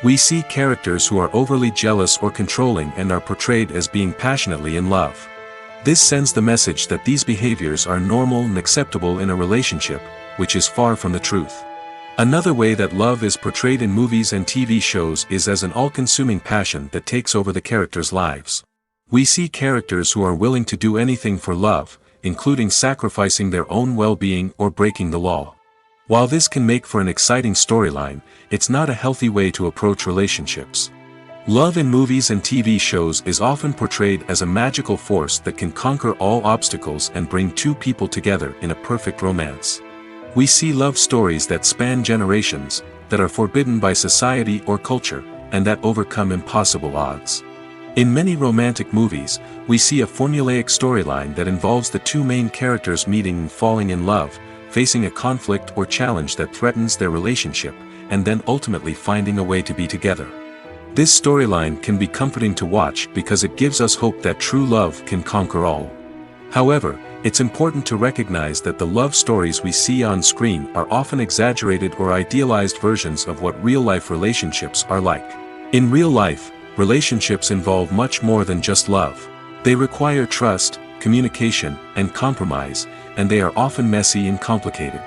We see characters who are overly jealous or controlling and are portrayed as being passionately in love. This sends the message that these behaviors are normal and acceptable in a relationship, which is far from the truth. Another way that love is portrayed in movies and TV shows is as an all-consuming passion that takes over the characters' lives. We see characters who are willing to do anything for love, including sacrificing their own well-being or breaking the law. While this can make for an exciting storyline, it's not a healthy way to approach relationships. Love in movies and TV shows is often portrayed as a magical force that can conquer all obstacles and bring two people together in a perfect romance. We see love stories that span generations, that are forbidden by society or culture, and that overcome impossible odds. In many romantic movies, we see a formulaic storyline that involves the two main characters meeting and falling in love, facing a conflict or challenge that threatens their relationship, and then ultimately finding a way to be together. This storyline can be comforting to watch because it gives us hope that true love can conquer all. However, it's important to recognize that the love stories we see on screen are often exaggerated or idealized versions of what real-life relationships are like. In real life, relationships involve much more than just love. They require trust, communication, and compromise, and they are often messy and complicated.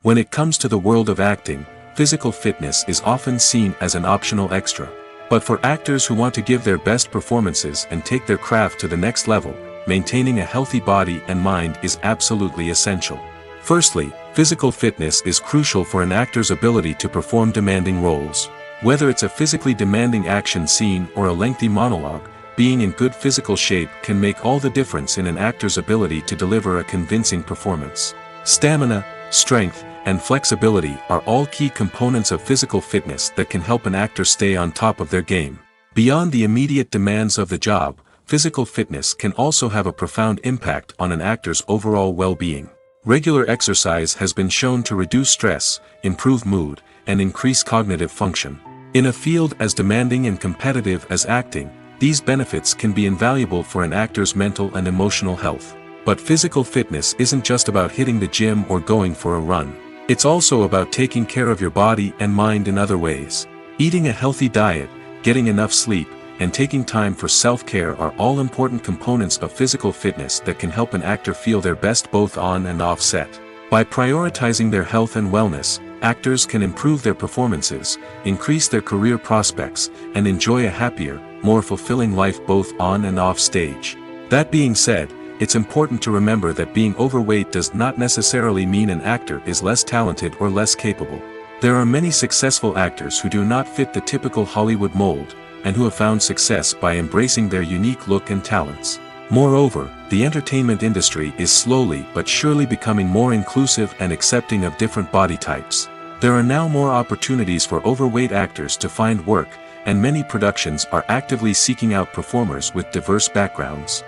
When it comes to the world of acting, physical fitness is often seen as an optional extra. But for actors who want to give their best performances and take their craft to the next level, maintaining a healthy body and mind is absolutely essential. Firstly, physical fitness is crucial for an actor's ability to perform demanding roles. Whether it's a physically demanding action scene or a lengthy monologue, being in good physical shape can make all the difference in an actor's ability to deliver a convincing performance. Stamina, strength, and flexibility are all key components of physical fitness that can help an actor stay on top of their game. Beyond the immediate demands of the job, physical fitness can also have a profound impact on an actor's overall well-being. Regular exercise has been shown to reduce stress, improve mood, and increase cognitive function. In a field as demanding and competitive as acting, these benefits can be invaluable for an actor's mental and emotional health. But physical fitness isn't just about hitting the gym or going for a run. It's also about taking care of your body and mind in other ways. Eating a healthy diet, getting enough sleep, and taking time for self-care are all important components of physical fitness that can help an actor feel their best both on and off set. By prioritizing their health and wellness, actors can improve their performances, increase their career prospects, and enjoy a happier, more fulfilling life both on and off stage. That being said, it's important to remember that being overweight does not necessarily mean an actor is less talented or less capable. There are many successful actors who do not fit the typical Hollywood mold, and who have found success by embracing their unique look and talents. Moreover, the entertainment industry is slowly but surely becoming more inclusive and accepting of different body types. There are now more opportunities for overweight actors to find work, and many productions are actively seeking out performers with diverse backgrounds.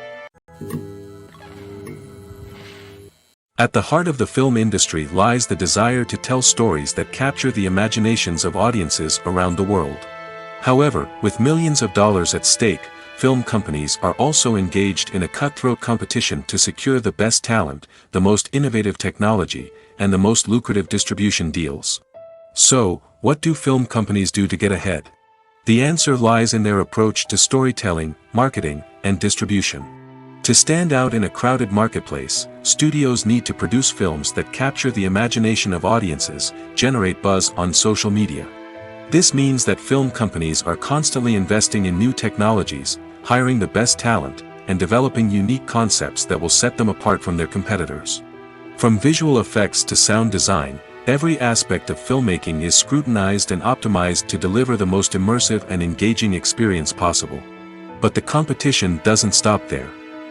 At the heart of the film industry lies the desire to tell stories that capture the imaginations of audiences around the world. However, with millions of dollars at stake, film companies are also engaged in a cutthroat competition to secure the best talent, the most innovative technology, and the most lucrative distribution deals. So, what do film companies do to get ahead? The answer lies in their approach to storytelling, marketing, and distribution. To stand out in a crowded marketplace, studios need to produce films that capture the imagination of audiences, generate buzz on social media. This means that film companies are constantly investing in new technologies, hiring the best talent, and developing unique concepts that will set them apart from their competitors. From visual effects to sound design, every aspect of filmmaking is scrutinized and optimized to deliver the most immersive and engaging experience possible. But the competition doesn't stop there.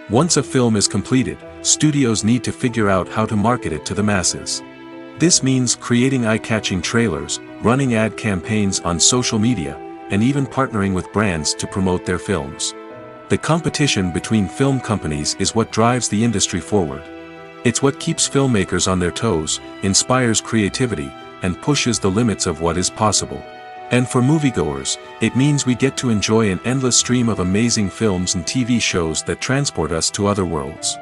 Once a film is completed, studios need to figure out how to market it to the masses. This means creating eye-catching trailers, running ad campaigns on social media, and even partnering with brands to promote their films. The competition between film companies is what drives the industry forward. It's what keeps filmmakers on their toes, inspires creativity, and pushes the limits of what is possible. And for moviegoers, it means we get to enjoy an endless stream of amazing films and TV shows that transport us to other worlds.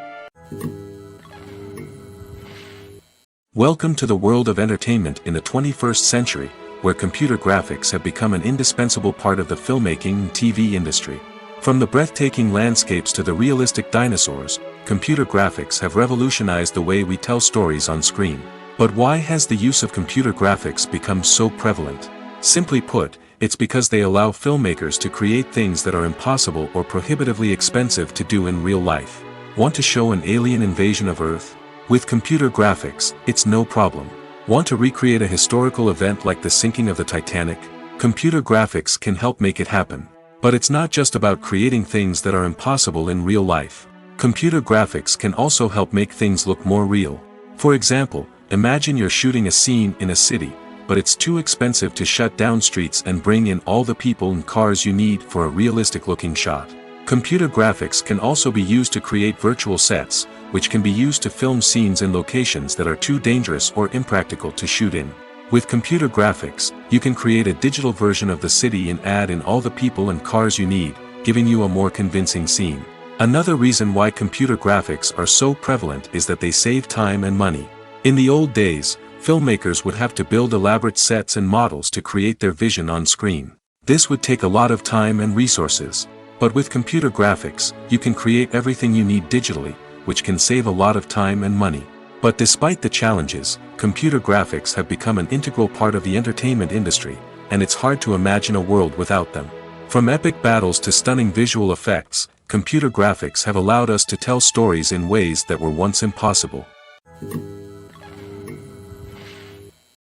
Welcome to the world of entertainment in the 21st century, where computer graphics have become an indispensable part of the filmmaking and TV industry. From the breathtaking landscapes to the realistic dinosaurs, computer graphics have revolutionized the way we tell stories on screen. But why has the use of computer graphics become so prevalent? Simply put, it's because they allow filmmakers to create things that are impossible or prohibitively expensive to do in real life. Want to show an alien invasion of Earth? With computer graphics, it's no problem. Want to recreate a historical event like the sinking of the Titanic? Computer graphics can help make it happen. But it's not just about creating things that are impossible in real life. Computer graphics can also help make things look more real. For example, imagine you're shooting a scene in a city, but it's too expensive to shut down streets and bring in all the people and cars you need for a realistic-looking shot. Computer graphics can also be used to create virtual sets, which can be used to film scenes in locations that are too dangerous or impractical to shoot in. With computer graphics, you can create a digital version of the city and add in all the people and cars you need, giving you a more convincing scene. Another reason why computer graphics are so prevalent is that they save time and money. In the old days, filmmakers would have to build elaborate sets and models to create their vision on screen. This would take a lot of time and resources. But with computer graphics, you can create everything you need digitally, which can save a lot of time and money. But despite the challenges, computer graphics have become an integral part of the entertainment industry, and it's hard to imagine a world without them. From epic battles to stunning visual effects, computer graphics have allowed us to tell stories in ways that were once impossible.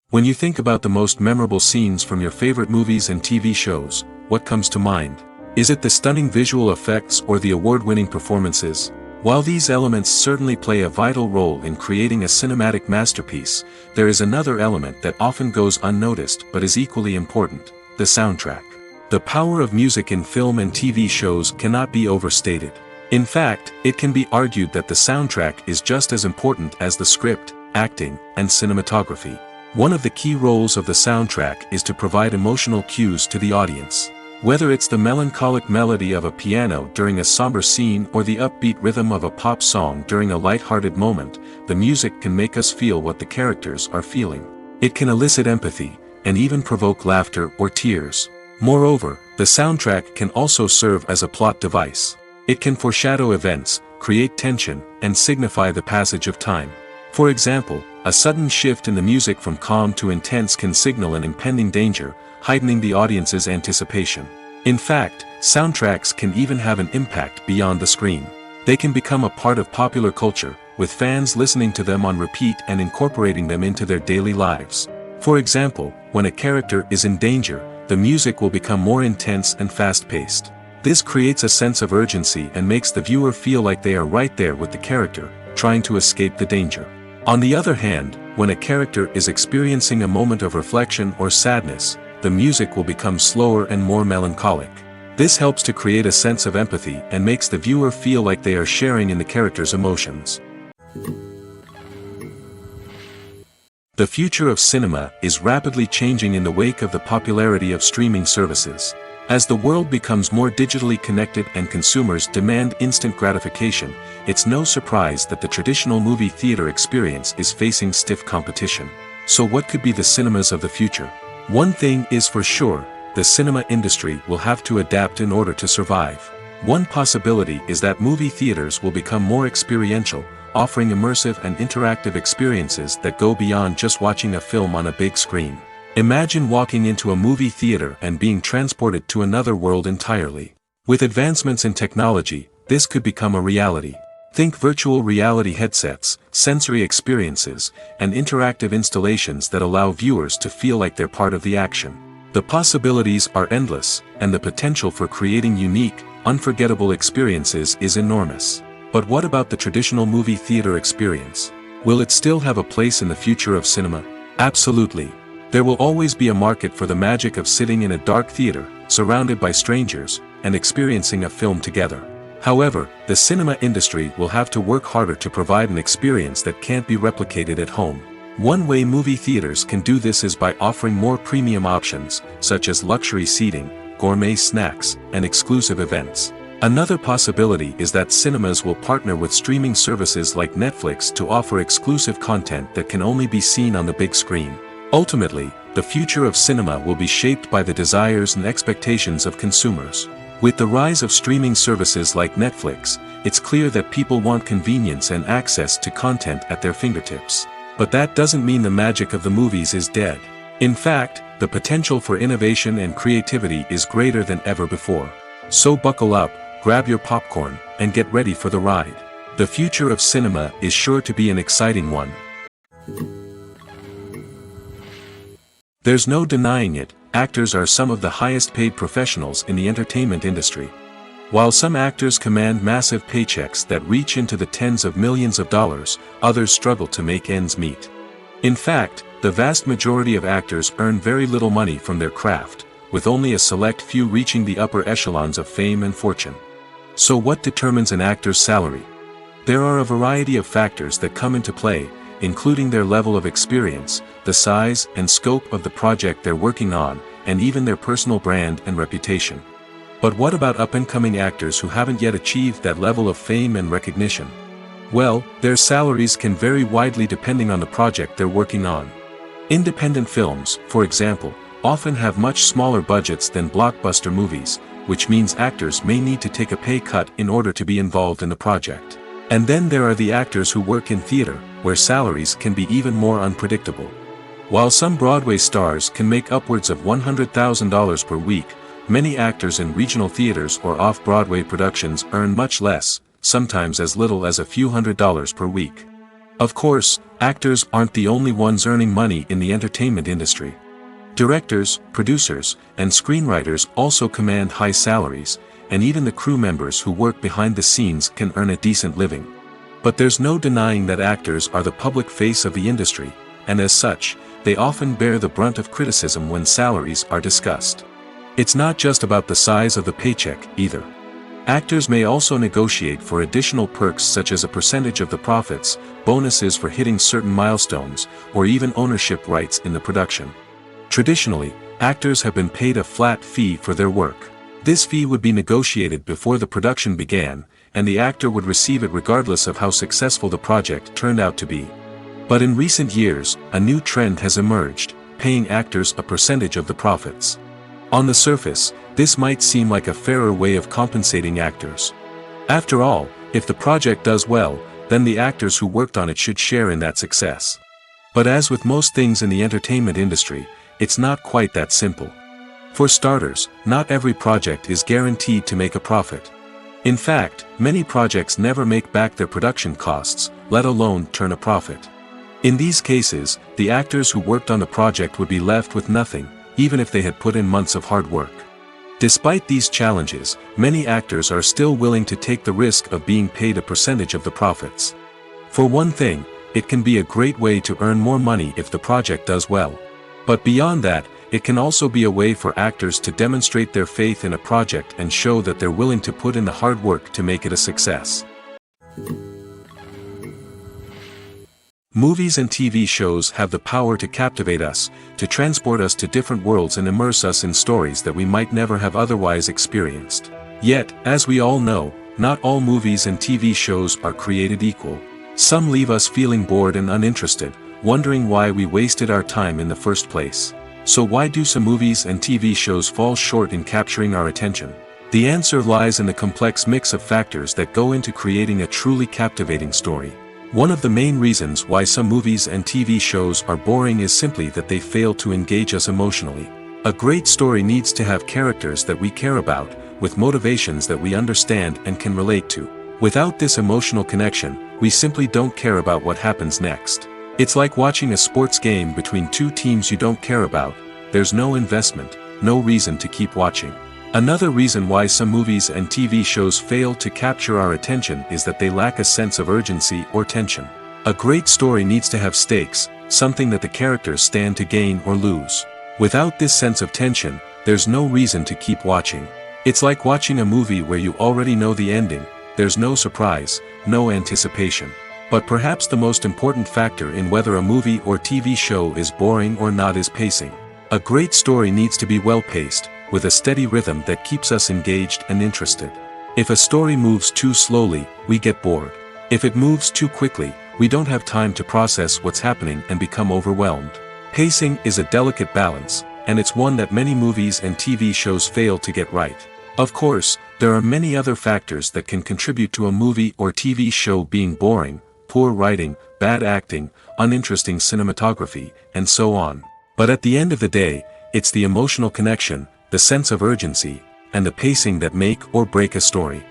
When you think about the most memorable scenes from your favorite movies and TV shows, what comes to mind? Is it the stunning visual effects or the award-winning performances? While these elements certainly play a vital role in creating a cinematic masterpiece, there is another element that often goes unnoticed but is equally important: the soundtrack. The power of music in film and TV shows cannot be overstated. In fact, it can be argued that the soundtrack is just as important as the script, acting, and cinematography. One of the key roles of the soundtrack is to provide emotional cues to the audience. Whether it's the melancholic melody of a piano during a somber scene or the upbeat rhythm of a pop song during a light-hearted moment, the music can make us feel what the characters are feeling. It can elicit empathy, and even provoke laughter or tears. Moreover, the soundtrack can also serve as a plot device. It can foreshadow events, create tension, and signify the passage of time. For example, a sudden shift in the music from calm to intense can signal an impending danger, heightening the audience's anticipation. In fact, soundtracks can even have an impact beyond the screen. They can become a part of popular culture, with fans listening to them on repeat and incorporating them into their daily lives. For example, when a character is in danger, the music will become more intense and fast-paced. This creates a sense of urgency and makes the viewer feel like they are right there with the character, trying to escape the danger. On the other hand, when a character is experiencing a moment of reflection or sadness, the music will become slower and more melancholic. This helps to create a sense of empathy and makes the viewer feel like they are sharing in the character's emotions. The future of cinema is rapidly changing in the wake of the popularity of streaming services. As the world becomes more digitally connected and consumers demand instant gratification, it's no surprise that the traditional movie theater experience is facing stiff competition. So what could be the cinemas of the future? One thing is for sure, the cinema industry will have to adapt in order to survive. One possibility is that movie theaters will become more experiential, offering immersive and interactive experiences that go beyond just watching a film on a big screen. Imagine walking into a movie theater and being transported to another world entirely. With advancements in technology, this could become a reality. Think virtual reality headsets, sensory experiences, and interactive installations that allow viewers to feel like they're part of the action. The possibilities are endless, and the potential for creating unique, unforgettable experiences is enormous. But what about the traditional movie theater experience? Will it still have a place in the future of cinema? Absolutely. There will always be a market for the magic of sitting in a dark theater, surrounded by strangers, and experiencing a film together. However, the cinema industry will have to work harder to provide an experience that can't be replicated at home. One way movie theaters can do this is by offering more premium options, such as luxury seating, gourmet snacks, and exclusive events. Another possibility is that cinemas will partner with streaming services like Netflix to offer exclusive content that can only be seen on the big screen. Ultimately, the future of cinema will be shaped by the desires and expectations of consumers. With the rise of streaming services like Netflix, it's clear that people want convenience and access to content at their fingertips. But that doesn't mean the magic of the movies is dead. In fact, the potential for innovation and creativity is greater than ever before. So buckle up, grab your popcorn, and get ready for the ride. The future of cinema is sure to be an exciting one. There's no denying it, actors are some of the highest paid professionals in the entertainment industry. While some actors command massive paychecks that reach into the tens of millions of dollars, others struggle to make ends meet. In fact, the vast majority of actors earn very little money from their craft, with only a select few reaching the upper echelons of fame and fortune. So what determines an actor's salary? There are a variety of factors that come into play, including their level of experience, the size and scope of the project they're working on, and even their personal brand and reputation. But what about up-and-coming actors who haven't yet achieved that level of fame and recognition? Well, their salaries can vary widely depending on the project they're working on. Independent films, for example, often have much smaller budgets than blockbuster movies, which means actors may need to take a pay cut in order to be involved in the project. And then there are the actors who work in theater, where salaries can be even more unpredictable. While some Broadway stars can make upwards of $100,000 per week, many actors in regional theaters or off-Broadway productions earn much less, sometimes as little as a few $100s per week. Of course, actors aren't the only ones earning money in the entertainment industry. Directors, producers, and screenwriters also command high salaries, and even the crew members who work behind the scenes can earn a decent living. But there's no denying that actors are the public face of the industry, and as such, they often bear the brunt of criticism when salaries are discussed. It's not just about the size of the paycheck, either. Actors may also negotiate for additional perks such as a percentage of the profits, bonuses for hitting certain milestones, or even ownership rights in the production. Traditionally, actors have been paid a flat fee for their work. This fee would be negotiated before the production began, and the actor would receive it regardless of how successful the project turned out to be. But in recent years, a new trend has emerged, paying actors a percentage of the profits. On the surface, this might seem like a fairer way of compensating actors. After all, if the project does well, then the actors who worked on it should share in that success. But as with most things in the entertainment industry, it's not quite that simple. For starters, not every project is guaranteed to make a profit. In fact, many projects never make back their production costs, let alone turn a profit. In these cases, the actors who worked on the project would be left with nothing, even if they had put in months of hard work. Despite these challenges, many actors are still willing to take the risk of being paid a percentage of the profits. For one thing, it can be a great way to earn more money if the project does well. But beyond that, it can also be a way for actors to demonstrate their faith in a project and show that they're willing to put in the hard work to make it a success. Movies and TV shows have the power to captivate us, to transport us to different worlds and immerse us in stories that we might never have otherwise experienced. Yet, as we all know, not all movies and TV shows are created equal. Some leave us feeling bored and uninterested, wondering why we wasted our time in the first place. So why do some movies and TV shows fall short in capturing our attention? The answer lies in the complex mix of factors that go into creating a truly captivating story. One of the main reasons why some movies and TV shows are boring is simply that they fail to engage us emotionally. A great story needs to have characters that we care about, with motivations that we understand and can relate to. Without this emotional connection, we simply don't care about what happens next. It's like watching a sports game between two teams you don't care about. There's no investment, no reason to keep watching. Another reason why some movies and TV shows fail to capture our attention is that they lack a sense of urgency or tension. A great story needs to have stakes, something that the characters stand to gain or lose. Without this sense of tension, there's no reason to keep watching. It's like watching a movie where you already know the ending. There's no surprise, no anticipation. But perhaps the most important factor in whether a movie or TV show is boring or not is pacing. A great story needs to be well paced, with a steady rhythm that keeps us engaged and interested. If a story moves too slowly, we get bored. If it moves too quickly, we don't have time to process what's happening and become overwhelmed. Pacing is a delicate balance, and it's one that many movies and TV shows fail to get right. Of course, there are many other factors that can contribute to a movie or TV show being boring: poor writing, bad acting, uninteresting cinematography, and so on. But at the end of the day, it's the emotional connection, the sense of urgency, and the pacing that make or break a story.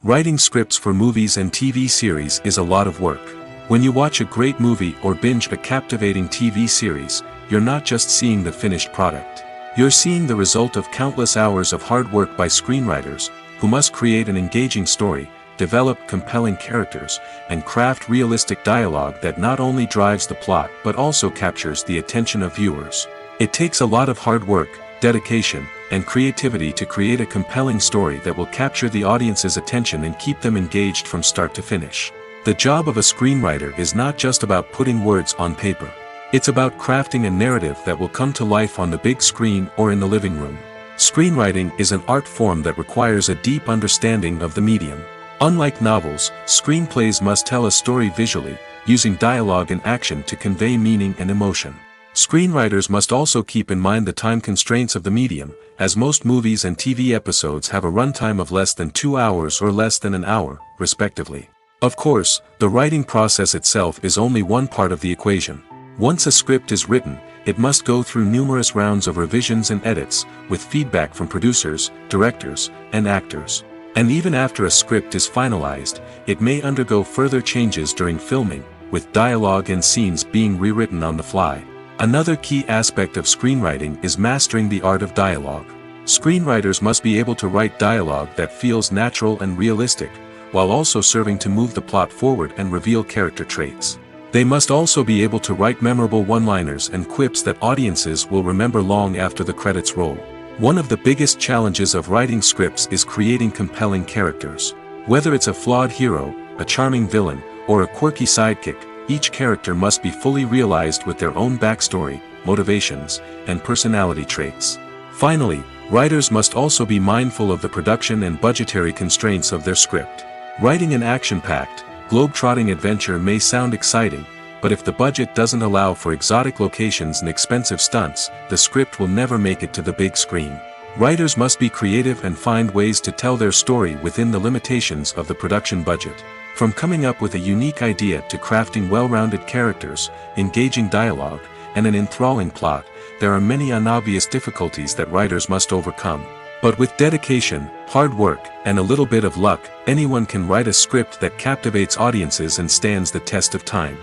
Writing scripts for movies and TV series is a lot of work. When you watch a great movie or binge a captivating TV series, you're not just seeing the finished product. You're seeing the result of countless hours of hard work by screenwriters, who must create an engaging story, develop compelling characters, and craft realistic dialogue that not only drives the plot but also captures the attention of viewers. It takes a lot of hard work, dedication, and creativity to create a compelling story that will capture the audience's attention and keep them engaged from start to finish. The job of a screenwriter is not just about putting words on paper. It's about crafting a narrative that will come to life on the big screen or in the living room. Screenwriting is an art form that requires a deep understanding of the medium. Unlike novels, screenplays must tell a story visually, using dialogue and action to convey meaning and emotion. Screenwriters must also keep in mind the time constraints of the medium, as most movies and TV episodes have a runtime of less than 2 hours or less than an hour, respectively. Of course, the writing process itself is only one part of the equation. Once a script is written, it must go through numerous rounds of revisions and edits, with feedback from producers, directors, and actors. And even after a script is finalized, it may undergo further changes during filming, with dialogue and scenes being rewritten on the fly. Another key aspect of screenwriting is mastering the art of dialogue. Screenwriters must be able to write dialogue that feels natural and realistic, while also serving to move the plot forward and reveal character traits. They must also be able to write memorable one-liners and quips that audiences will remember long after the credits roll. One of the biggest challenges of writing scripts is creating compelling characters. Whether it's a flawed hero, a charming villain, or a quirky sidekick, each character must be fully realized with their own backstory, motivations, and personality traits. Finally, writers must also be mindful of the production and budgetary constraints of their script. Writing an action-packed, globe-trotting adventure may sound exciting, but if the budget doesn't allow for exotic locations and expensive stunts, the script will never make it to the big screen. Writers must be creative and find ways to tell their story within the limitations of the production budget. From coming up with a unique idea to crafting well-rounded characters, engaging dialogue, and an enthralling plot, there are many unobvious difficulties that writers must overcome. But with dedication, hard work, and a little bit of luck, anyone can write a script that captivates audiences and stands the test of time.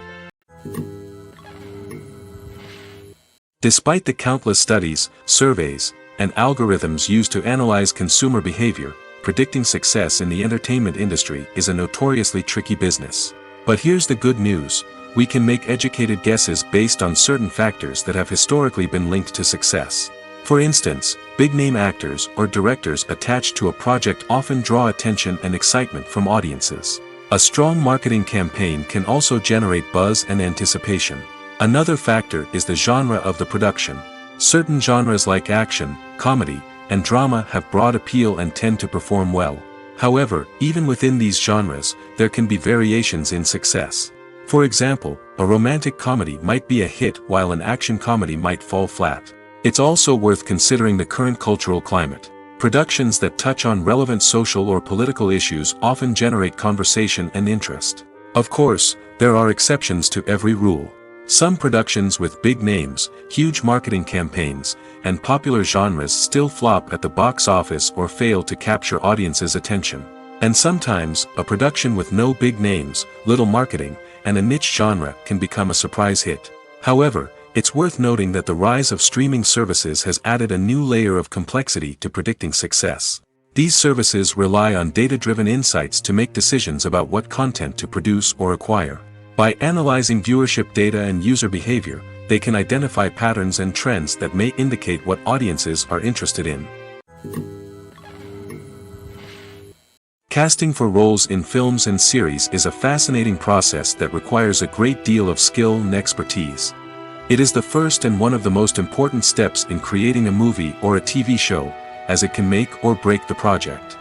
Despite the countless studies, surveys, and algorithms used to analyze consumer behavior, predicting success in the entertainment industry is a notoriously tricky business. But here's the good news: we can make educated guesses based on certain factors that have historically been linked to success. For instance, big-name actors or directors attached to a project often draw attention and excitement from audiences. A strong marketing campaign can also generate buzz and anticipation. Another factor is the genre of the production. Certain genres like action, comedy, and drama have broad appeal and tend to perform well. However, even within these genres, there can be variations in success. For example, a romantic comedy might be a hit while an action comedy might fall flat. It's also worth considering the current cultural climate. Productions that touch on relevant social or political issues often generate conversation and interest. Of course, there are exceptions to every rule. Some productions with big names, huge marketing campaigns, and popular genres still flop at the box office or fail to capture audiences' attention. And sometimes, a production with no big names, little marketing, and a niche genre can become a surprise hit. However, it's worth noting that the rise of streaming services has added a new layer of complexity to predicting success. These services rely on data-driven insights to make decisions about what content to produce or acquire. By analyzing viewership data and user behavior, they can identify patterns and trends that may indicate what audiences are interested in. Casting for roles in films and series is a fascinating process that requires a great deal of skill and expertise. It is the first and one of the most important steps in creating a movie or a TV show, as it can make or break the project.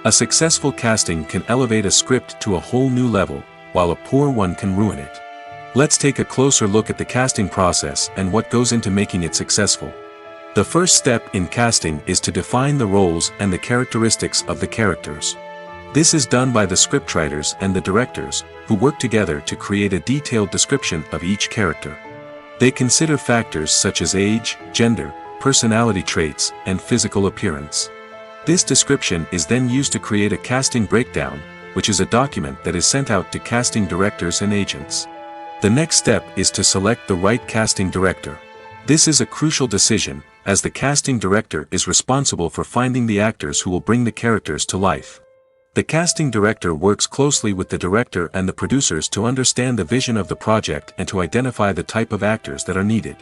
A successful casting can elevate a script to a whole new level, while a poor one can ruin it. Let's take a closer look at the casting process and what goes into making it successful. The first step in casting is to define the roles and the characteristics of the characters. This is done by the scriptwriters and the directors, who work together to create a detailed description of each character. They consider factors such as age, gender, personality traits, and physical appearance. This description is then used to create a casting breakdown, which is a document that is sent out to casting directors and agents. The next step is to select the right casting director. This is a crucial decision, as the casting director is responsible for finding the actors who will bring the characters to life. The casting director works closely with the director and the producers to understand the vision of the project and to identify the type of actors that are needed.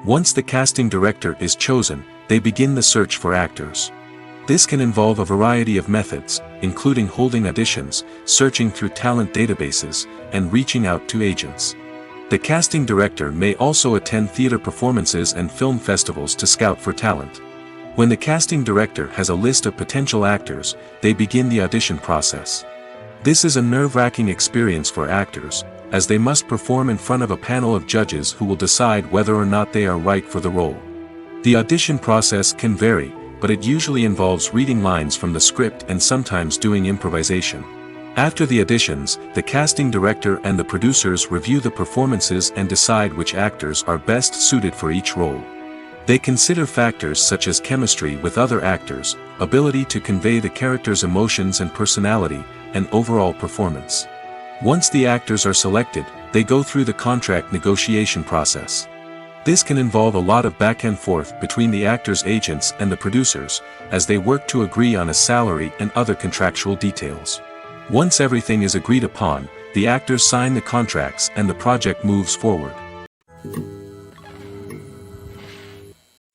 Once the casting director is chosen, they begin the search for actors. This can involve a variety of methods, including holding auditions, searching through talent databases, and reaching out to agents. The casting director may also attend theater performances and film festivals to scout for talent. When the casting director has a list of potential actors, they begin the audition process. This is a nerve-wracking experience for actors, as they must perform in front of a panel of judges who will decide whether or not they are right for the role. The audition process can vary, but it usually involves reading lines from the script and sometimes doing improvisation. After the auditions, the casting director and the producers review the performances and decide which actors are best suited for each role. They consider factors such as chemistry with other actors, ability to convey the character's emotions and personality, and overall performance. Once the actors are selected, they go through the contract negotiation process. This can involve a lot of back and forth between the actors' agents and the producers, as they work to agree on a salary and other contractual details. Once everything is agreed upon, the actors sign the contracts and the project moves forward.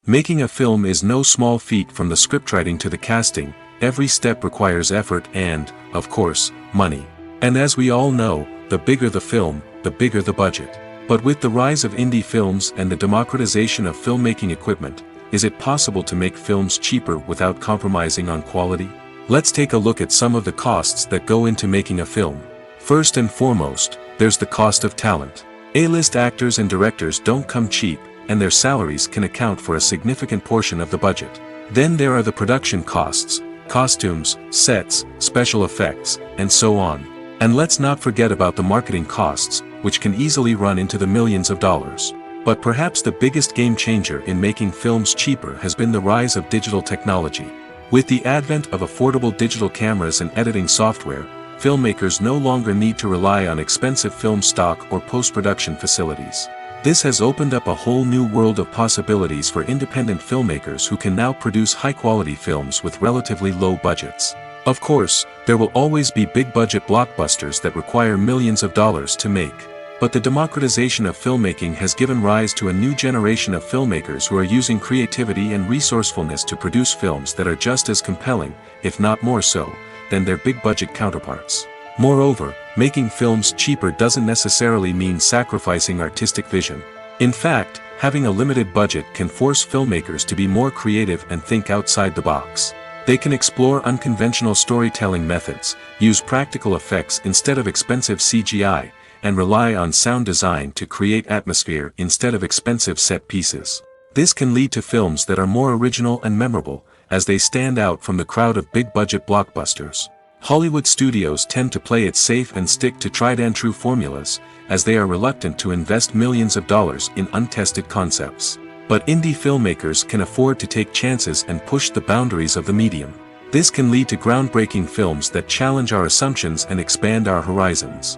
Making a film is no small feat. From the scriptwriting to the casting, every step requires effort and, of course, money. And as we all know, the bigger the film, the bigger the budget. But with the rise of indie films and the democratization of filmmaking equipment, is it possible to make films cheaper without compromising on quality? Let's take a look at some of the costs that go into making a film. First and foremost, there's the cost of talent. A-list actors and directors don't come cheap, and their salaries can account for a significant portion of the budget. Then there are the production costs, costumes, sets, special effects, and so on. And let's not forget about the marketing costs, which can easily run into the millions of dollars. But perhaps the biggest game changer in making films cheaper has been the rise of digital technology. With the advent of affordable digital cameras and editing software, filmmakers no longer need to rely on expensive film stock or post-production facilities. This has opened up a whole new world of possibilities for independent filmmakers who can now produce high-quality films with relatively low budgets. Of course, there will always be big-budget blockbusters that require millions of dollars to make. But the democratization of filmmaking has given rise to a new generation of filmmakers who are using creativity and resourcefulness to produce films that are just as compelling, if not more so, than their big-budget counterparts. Moreover, making films cheaper doesn't necessarily mean sacrificing artistic vision. In fact, having a limited budget can force filmmakers to be more creative and think outside the box. They can explore unconventional storytelling methods, use practical effects instead of expensive CGI, and rely on sound design to create atmosphere instead of expensive set pieces. This can lead to films that are more original and memorable, as they stand out from the crowd of big-budget blockbusters. Hollywood studios tend to play it safe and stick to tried-and-true formulas, as they are reluctant to invest millions of dollars in untested concepts. But indie filmmakers can afford to take chances and push the boundaries of the medium. This can lead to groundbreaking films that challenge our assumptions and expand our horizons.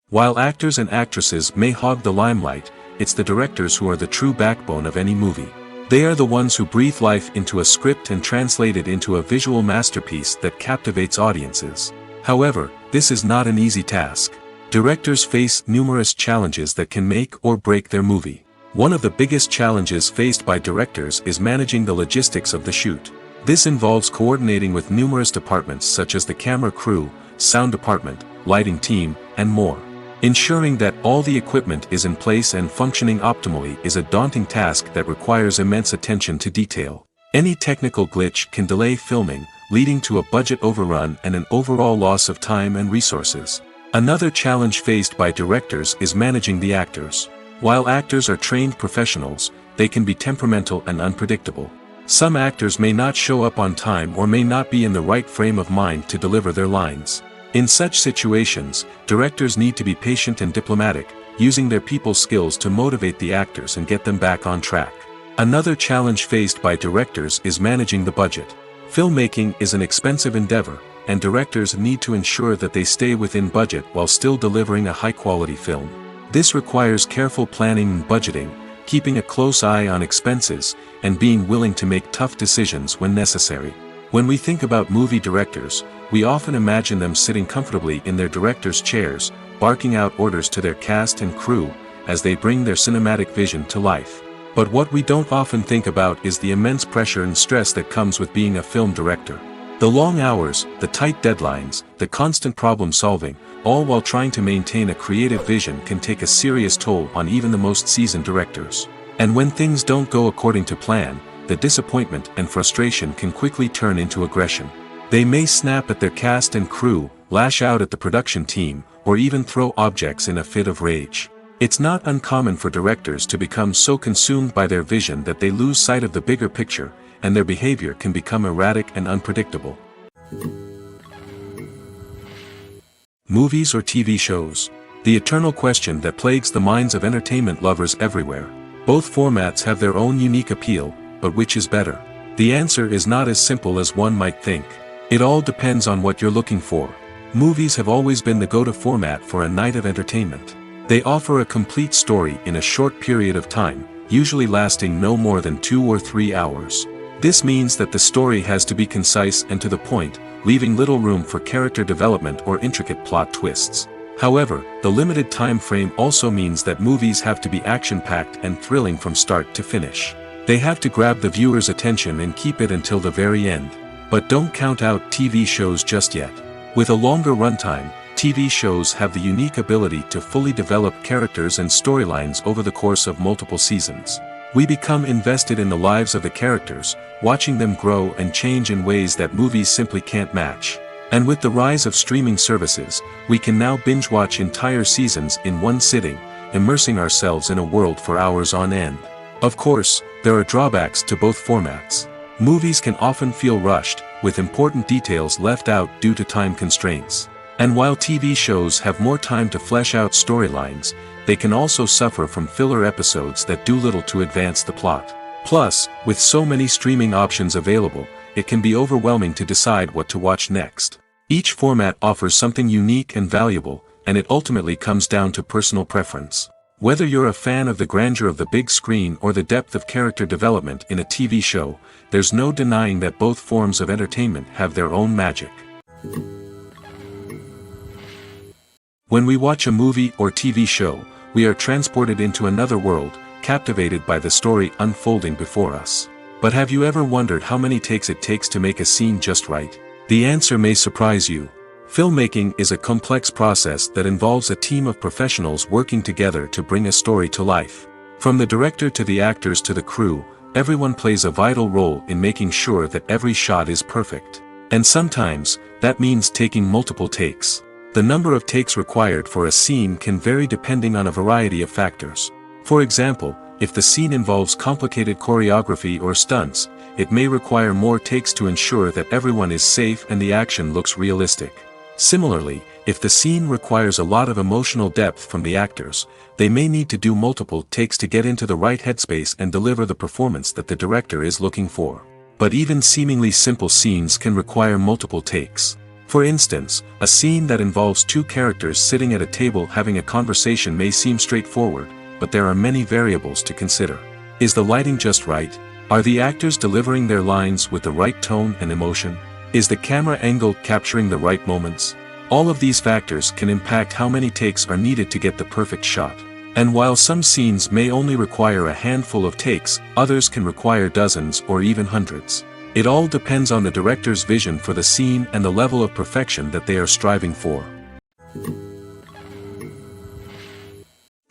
While actors and actresses may hog the limelight, it's the directors who are the true backbone of any movie. They are the ones who breathe life into a script and translate it into a visual masterpiece that captivates audiences. However, this is not an easy task. Directors face numerous challenges that can make or break their movie. One of the biggest challenges faced by directors is managing the logistics of the shoot. This involves coordinating with numerous departments such as the camera crew, sound department, lighting team, and more. Ensuring that all the equipment is in place and functioning optimally is a daunting task that requires immense attention to detail. Any technical glitch can delay filming, leading to a budget overrun and an overall loss of time and resources. Another challenge faced by directors is managing the actors. While actors are trained professionals, they can be temperamental and unpredictable. Some actors may not show up on time or may not be in the right frame of mind to deliver their lines. In such situations, directors need to be patient and diplomatic, using their people skills to motivate the actors and get them back on track. Another challenge faced by directors is managing the budget. Filmmaking is an expensive endeavor, and directors need to ensure that they stay within budget while still delivering a high-quality film. This requires careful planning and budgeting, keeping a close eye on expenses, and being willing to make tough decisions when necessary. When we think about movie directors, we often imagine them sitting comfortably in their director's chairs, barking out orders to their cast and crew, as they bring their cinematic vision to life. But what we don't often think about is the immense pressure and stress that comes with being a film director. The long hours, the tight deadlines, the constant problem solving, all while trying to maintain a creative vision can take a serious toll on even the most seasoned directors. And when things don't go according to plan, the disappointment and frustration can quickly turn into aggression. They may snap at their cast and crew, lash out at the production team, or even throw objects in a fit of rage. It's not uncommon for directors to become so consumed by their vision that they lose sight of the bigger picture, and their behavior can become erratic and unpredictable. Movies or TV shows? The eternal question that plagues the minds of entertainment lovers everywhere. Both formats have their own unique appeal, but which is better? The answer is not as simple as one might think. It all depends on what you're looking for. Movies have always been the go-to format for a night of entertainment. They offer a complete story in a short period of time, usually lasting no more than 2 or 3 hours. This means that the story has to be concise and to the point, leaving little room for character development or intricate plot twists. However, the limited time frame also means that movies have to be action-packed and thrilling from start to finish. They have to grab the viewer's attention and keep it until the very end. But don't count out TV shows just yet. With a longer runtime, TV shows have the unique ability to fully develop characters and storylines over the course of multiple seasons. We become invested in the lives of the characters, watching them grow and change in ways that movies simply can't match. And with the rise of streaming services, we can now binge-watch entire seasons in one sitting, immersing ourselves in a world for hours on end. Of course, there are drawbacks to both formats. Movies can often feel rushed, with important details left out due to time constraints. And while TV shows have more time to flesh out storylines, they can also suffer from filler episodes that do little to advance the plot. Plus, with so many streaming options available, it can be overwhelming to decide what to watch next. Each format offers something unique and valuable, and it ultimately comes down to personal preference. Whether you're a fan of the grandeur of the big screen or the depth of character development in a TV show, there's no denying that both forms of entertainment have their own magic. When we watch a movie or TV show, we are transported into another world, captivated by the story unfolding before us. But have you ever wondered how many takes it takes to make a scene just right? The answer may surprise you. Filmmaking is a complex process that involves a team of professionals working together to bring a story to life. From the director to the actors to the crew, everyone plays a vital role in making sure that every shot is perfect. And sometimes, that means taking multiple takes. The number of takes required for a scene can vary depending on a variety of factors. For example, if the scene involves complicated choreography or stunts, it may require more takes to ensure that everyone is safe and the action looks realistic. Similarly, if the scene requires a lot of emotional depth from the actors, they may need to do multiple takes to get into the right headspace and deliver the performance that the director is looking for. But even seemingly simple scenes can require multiple takes. For instance, a scene that involves 2 characters sitting at a table having a conversation may seem straightforward, but there are many variables to consider. Is the lighting just right? Are the actors delivering their lines with the right tone and emotion? Is the camera angle capturing the right moments? All of these factors can impact how many takes are needed to get the perfect shot. And while some scenes may only require a handful of takes, others can require dozens or even hundreds. It all depends on the director's vision for the scene and the level of perfection that they are striving for.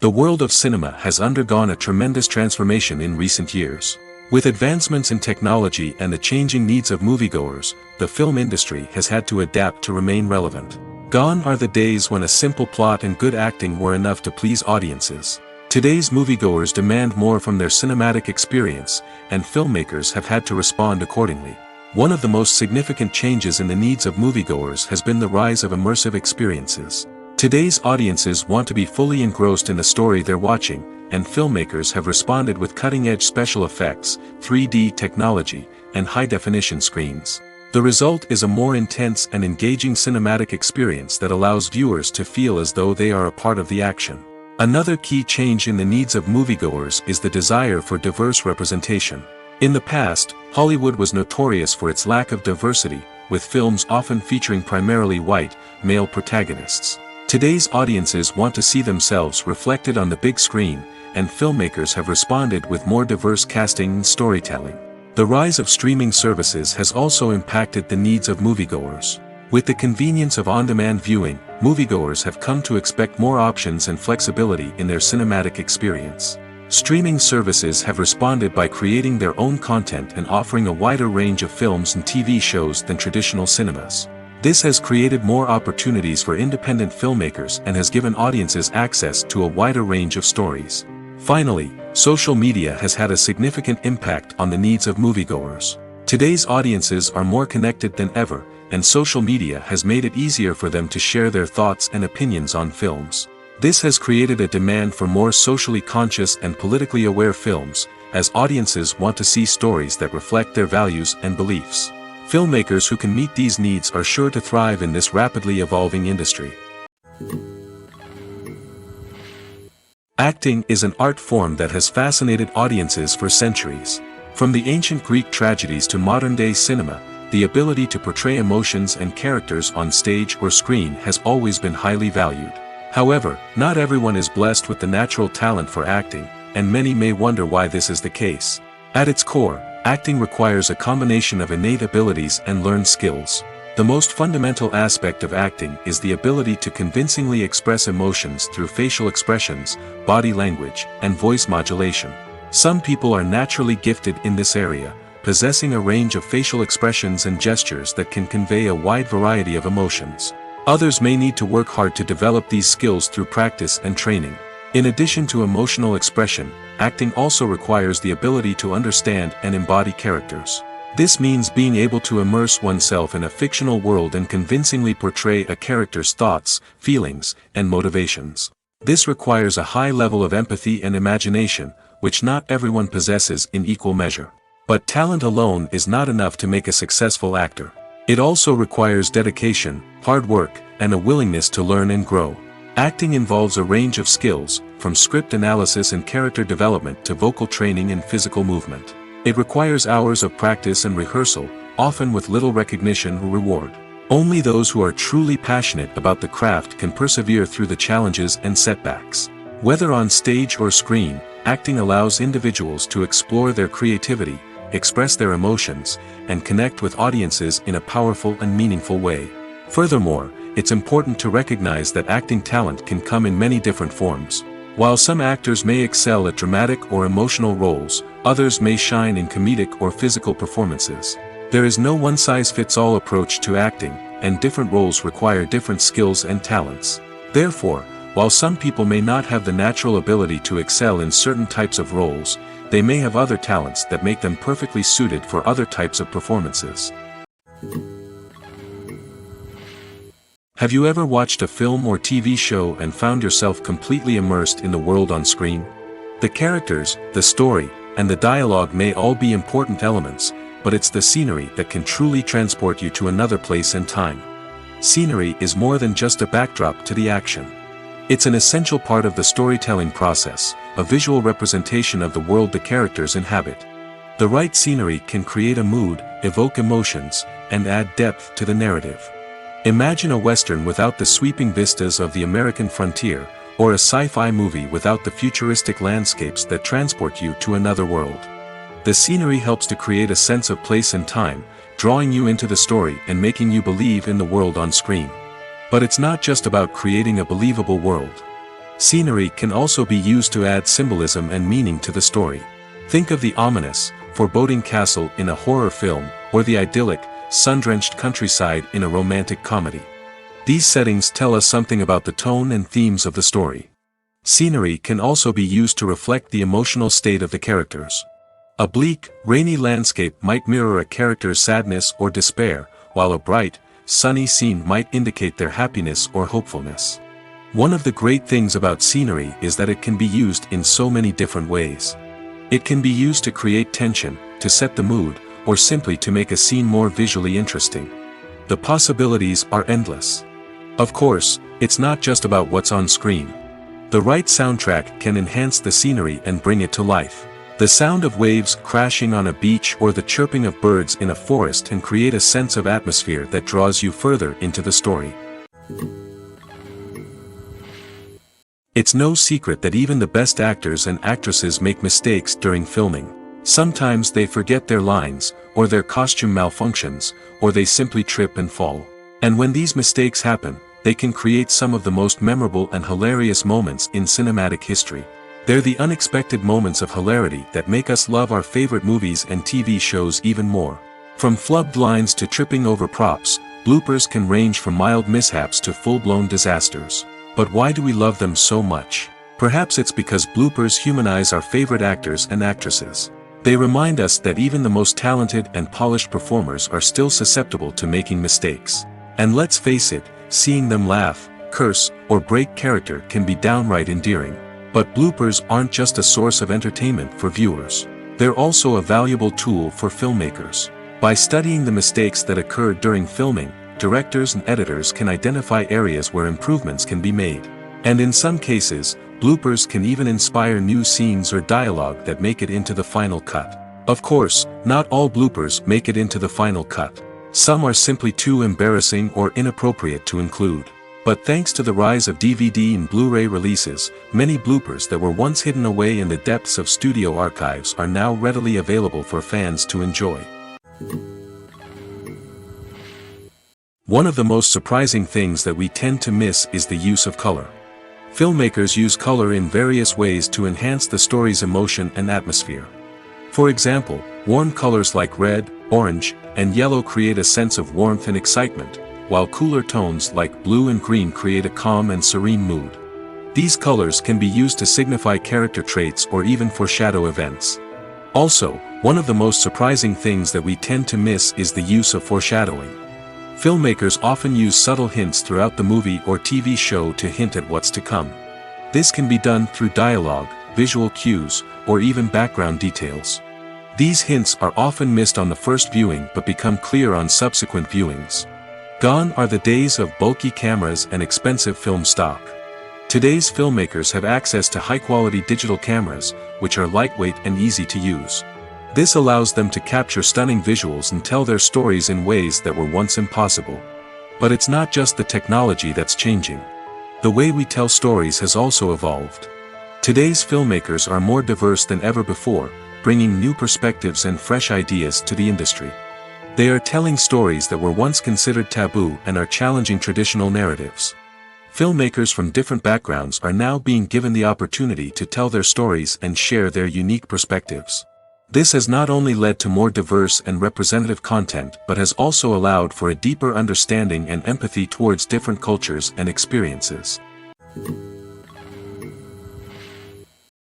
The world of cinema has undergone a tremendous transformation in recent years. With advancements in technology and the changing needs of moviegoers, the film industry has had to adapt to remain relevant. Gone are the days when a simple plot and good acting were enough to please audiences. Today's moviegoers demand more from their cinematic experience, and filmmakers have had to respond accordingly. One of the most significant changes in the needs of moviegoers has been the rise of immersive experiences. Today's audiences want to be fully engrossed in the story they're watching, and filmmakers have responded with cutting-edge special effects, 3D technology, and high-definition screens. The result is a more intense and engaging cinematic experience that allows viewers to feel as though they are a part of the action. Another key change in the needs of moviegoers is the desire for diverse representation. In the past, Hollywood was notorious for its lack of diversity, with films often featuring primarily white, male protagonists. Today's audiences want to see themselves reflected on the big screen, and filmmakers have responded with more diverse casting and storytelling. The rise of streaming services has also impacted the needs of moviegoers. With the convenience of on-demand viewing, moviegoers have come to expect more options and flexibility in their cinematic experience. Streaming services have responded by creating their own content and offering a wider range of films and TV shows than traditional cinemas. This has created more opportunities for independent filmmakers and has given audiences access to a wider range of stories. Finally, social media has had a significant impact on the needs of moviegoers. Today's audiences are more connected than ever, and social media has made it easier for them to share their thoughts and opinions on films. This has created a demand for more socially conscious and politically aware films, as audiences want to see stories that reflect their values and beliefs. Filmmakers who can meet these needs are sure to thrive in this rapidly evolving industry. Acting is an art form that has fascinated audiences for centuries. From the ancient Greek tragedies to modern-day cinema, the ability to portray emotions and characters on stage or screen has always been highly valued. However, not everyone is blessed with the natural talent for acting, and many may wonder why this is the case. At its core, acting requires a combination of innate abilities and learned skills. The most fundamental aspect of acting is the ability to convincingly express emotions through facial expressions, body language, and voice modulation. Some people are naturally gifted in this area, possessing a range of facial expressions and gestures that can convey a wide variety of emotions. Others may need to work hard to develop these skills through practice and training. In addition to emotional expression, acting also requires the ability to understand and embody characters. This means being able to immerse oneself in a fictional world and convincingly portray a character's thoughts, feelings, and motivations. This requires a high level of empathy and imagination, which not everyone possesses in equal measure. But talent alone is not enough to make a successful actor. It also requires dedication, hard work, and a willingness to learn and grow. Acting involves a range of skills, from script analysis and character development to vocal training and physical movement. It requires hours of practice and rehearsal, often with little recognition or reward. Only those who are truly passionate about the craft can persevere through the challenges and setbacks. Whether on stage or screen, acting allows individuals to explore their creativity, express their emotions, and connect with audiences in a powerful and meaningful way. Furthermore, it's important to recognize that acting talent can come in many different forms. While some actors may excel at dramatic or emotional roles, others may shine in comedic or physical performances. There is no one-size-fits-all approach to acting, and different roles require different skills and talents. Therefore, while some people may not have the natural ability to excel in certain types of roles, they may have other talents that make them perfectly suited for other types of performances. Have you ever watched a film or TV show and found yourself completely immersed in the world on screen? The characters, the story, and the dialogue may all be important elements, but it's the scenery that can truly transport you to another place and time. Scenery is more than just a backdrop to the action. It's an essential part of the storytelling process, a visual representation of the world the characters inhabit. The right scenery can create a mood, evoke emotions, and add depth to the narrative. Imagine a Western without the sweeping vistas of the American frontier, or a sci-fi movie without the futuristic landscapes that transport you to another world. The scenery helps to create a sense of place and time, drawing you into the story and making you believe in the world on screen. But it's not just about creating a believable world. Scenery can also be used to add symbolism and meaning to the story. Think of the ominous, foreboding castle in a horror film, or the idyllic, sun-drenched countryside in a romantic comedy. These settings tell us something about the tone and themes of the story. Scenery can also be used to reflect the emotional state of the characters. A bleak, rainy landscape might mirror a character's sadness or despair, while a bright, sunny scene might indicate their happiness or hopefulness. One of the great things about scenery is that it can be used in so many different ways. It can be used to create tension, to set the mood, or simply to make a scene more visually interesting. The possibilities are endless. Of course, it's not just about what's on screen. The right soundtrack can enhance the scenery and bring it to life. The sound of waves crashing on a beach or the chirping of birds in a forest can create a sense of atmosphere that draws you further into the story. It's no secret that even the best actors and actresses make mistakes during filming. Sometimes they forget their lines, or their costume malfunctions, or they simply trip and fall. And when these mistakes happen, they can create some of the most memorable and hilarious moments in cinematic history. They're the unexpected moments of hilarity that make us love our favorite movies and TV shows even more. From flubbed lines to tripping over props, bloopers can range from mild mishaps to full-blown disasters. But why do we love them so much? Perhaps it's because bloopers humanize our favorite actors and actresses. They remind us that even the most talented and polished performers are still susceptible to making mistakes. And let's face it, seeing them laugh, curse, or break character can be downright endearing. But bloopers aren't just a source of entertainment for viewers. They're also a valuable tool for filmmakers. By studying the mistakes that occurred during filming, directors and editors can identify areas where improvements can be made. And in some cases, bloopers can even inspire new scenes or dialogue that make it into the final cut. Of course, not all bloopers make it into the final cut. Some are simply too embarrassing or inappropriate to include. But thanks to the rise of DVD and Blu-ray releases, many bloopers that were once hidden away in the depths of studio archives are now readily available for fans to enjoy. One of the most surprising things that we tend to miss is the use of color. Filmmakers use color in various ways to enhance the story's emotion and atmosphere. For example, warm colors like red, orange, and yellow create a sense of warmth and excitement, while cooler tones like blue and green create a calm and serene mood. These colors can be used to signify character traits or even foreshadow events. Also, one of the most surprising things that we tend to miss is the use of foreshadowing. Filmmakers often use subtle hints throughout the movie or TV show to hint at what's to come. This can be done through dialogue, visual cues, or even background details. These hints are often missed on the first viewing but become clear on subsequent viewings. Gone are the days of bulky cameras and expensive film stock. Today's filmmakers have access to high-quality digital cameras, which are lightweight and easy to use. This allows them to capture stunning visuals and tell their stories in ways that were once impossible. But it's not just the technology that's changing. The way we tell stories has also evolved. Today's filmmakers are more diverse than ever before, bringing new perspectives and fresh ideas to the industry. They are telling stories that were once considered taboo and are challenging traditional narratives. Filmmakers from different backgrounds are now being given the opportunity to tell their stories and share their unique perspectives. This has not only led to more diverse and representative content but has also allowed for a deeper understanding and empathy towards different cultures and experiences.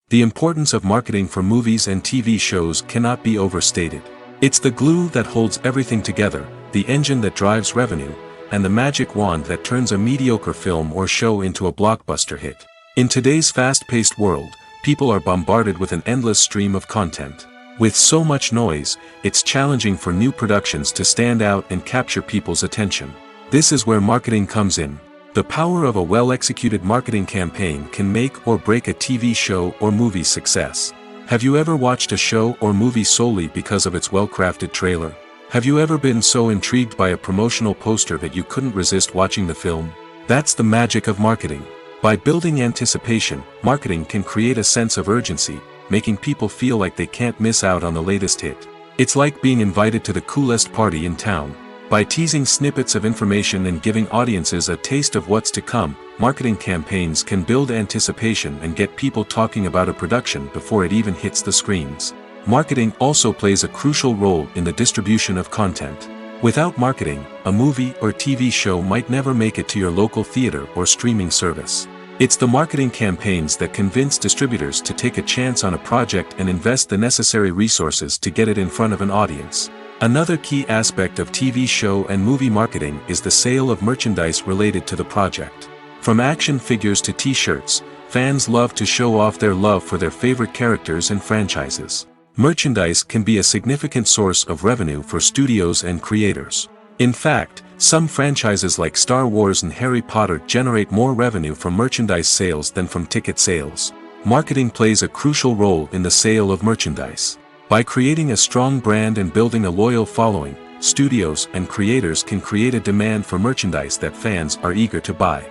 The importance of marketing for movies and TV shows cannot be overstated. It's the glue that holds everything together, the engine that drives revenue, and the magic wand that turns a mediocre film or show into a blockbuster hit. In today's fast-paced world, people are bombarded with an endless stream of content. With so much noise, it's challenging for new productions to stand out and capture people's attention. This is where marketing comes in. The power of a well-executed marketing campaign can make or break a TV show or movie's success. Have you ever watched a show or movie solely because of its well-crafted trailer? Have you ever been so intrigued by a promotional poster that you couldn't resist watching the film? That's the magic of marketing. By building anticipation, marketing can create a sense of urgency, making people feel like they can't miss out on the latest hit. It's like being invited to the coolest party in town. By teasing snippets of information and giving audiences a taste of what's to come, marketing campaigns can build anticipation and get people talking about a production before it even hits the screens. Marketing also plays a crucial role in the distribution of content. Without marketing, a movie or TV show might never make it to your local theater or streaming service. It's the marketing campaigns that convince distributors to take a chance on a project and invest the necessary resources to get it in front of an audience. Another key aspect of TV show and movie marketing is the sale of merchandise related to the project. From action figures to t-shirts, fans love to show off their love for their favorite characters and franchises. Merchandise can be a significant source of revenue for studios and creators. In fact, some franchises like Star Wars and Harry Potter generate more revenue from merchandise sales than from ticket sales. Marketing plays a crucial role in the sale of merchandise. By creating a strong brand and building a loyal following, studios and creators can create a demand for merchandise that fans are eager to buy.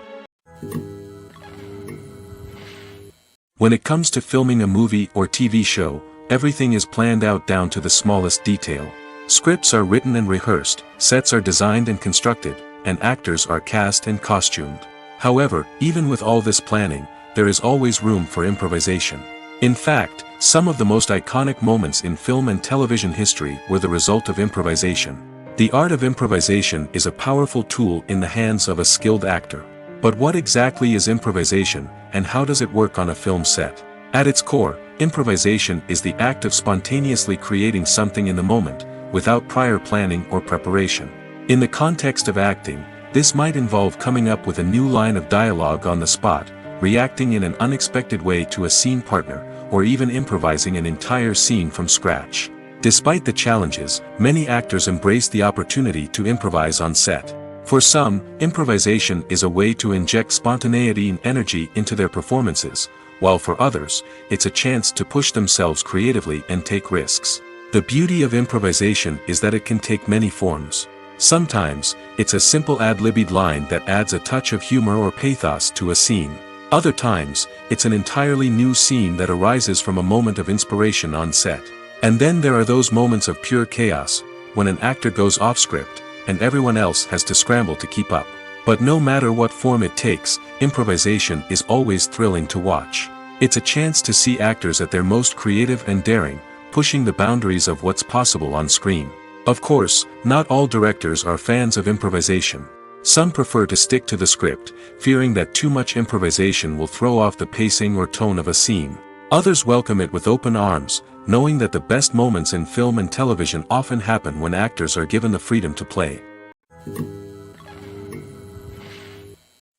When it comes to filming a movie or TV show, everything is planned out down to the smallest detail. Scripts are written and rehearsed, sets are designed and constructed, and actors are cast and costumed. However, even with all this planning, there is always room for improvisation. In fact, some of the most iconic moments in film and television history were the result of improvisation. The art of improvisation is a powerful tool in the hands of a skilled actor. But what exactly is improvisation, and how does it work on a film set? At its core, improvisation is the act of spontaneously creating something in the moment, without prior planning or preparation. In the context of acting, this might involve coming up with a new line of dialogue on the spot, reacting in an unexpected way to a scene partner, or even improvising an entire scene from scratch. Despite the challenges, many actors embrace the opportunity to improvise on set. For some, improvisation is a way to inject spontaneity and energy into their performances, while for others, it's a chance to push themselves creatively and take risks. The beauty of improvisation is that it can take many forms. Sometimes, it's a simple ad-libbed line that adds a touch of humor or pathos to a scene. Other times, it's an entirely new scene that arises from a moment of inspiration on set. And then there are those moments of pure chaos, when an actor goes off script, and everyone else has to scramble to keep up. But no matter what form it takes, improvisation is always thrilling to watch. It's a chance to see actors at their most creative and daring, pushing the boundaries of what's possible on screen. Of course, not all directors are fans of improvisation. Some prefer to stick to the script, fearing that too much improvisation will throw off the pacing or tone of a scene. Others welcome it with open arms, knowing that the best moments in film and television often happen when actors are given the freedom to play.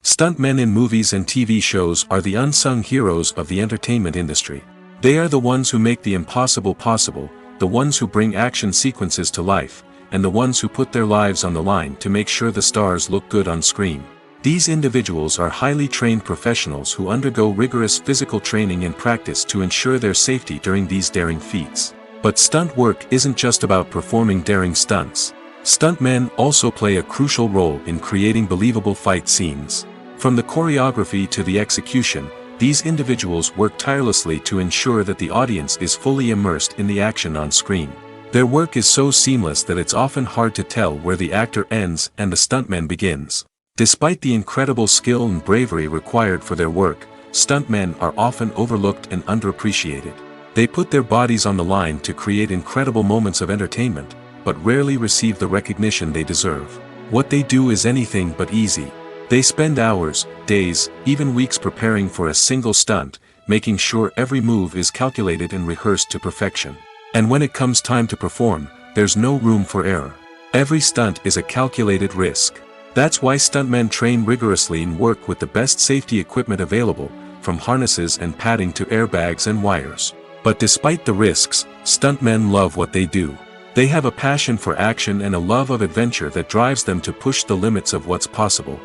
Stuntmen in movies and TV shows are the unsung heroes of the entertainment industry. They are the ones who make the impossible possible, the ones who bring action sequences to life, and the ones who put their lives on the line to make sure the stars look good on screen. These individuals are highly trained professionals who undergo rigorous physical training and practice to ensure their safety during these daring feats. But stunt work isn't just about performing daring stunts. Stuntmen also play a crucial role in creating believable fight scenes. From the choreography to the execution, these individuals work tirelessly to ensure that the audience is fully immersed in the action on screen. Their work is so seamless that it's often hard to tell where the actor ends and the stuntman begins. Despite the incredible skill and bravery required for their work, stuntmen are often overlooked and underappreciated. They put their bodies on the line to create incredible moments of entertainment, but rarely receive the recognition they deserve. What they do is anything but easy. They spend hours, days, even weeks preparing for a single stunt, making sure every move is calculated and rehearsed to perfection. And when it comes time to perform, there's no room for error. Every stunt is a calculated risk. That's why stuntmen train rigorously and work with the best safety equipment available, from harnesses and padding to airbags and wires. But despite the risks, stuntmen love what they do. They have a passion for action and a love of adventure that drives them to push the limits of what's possible.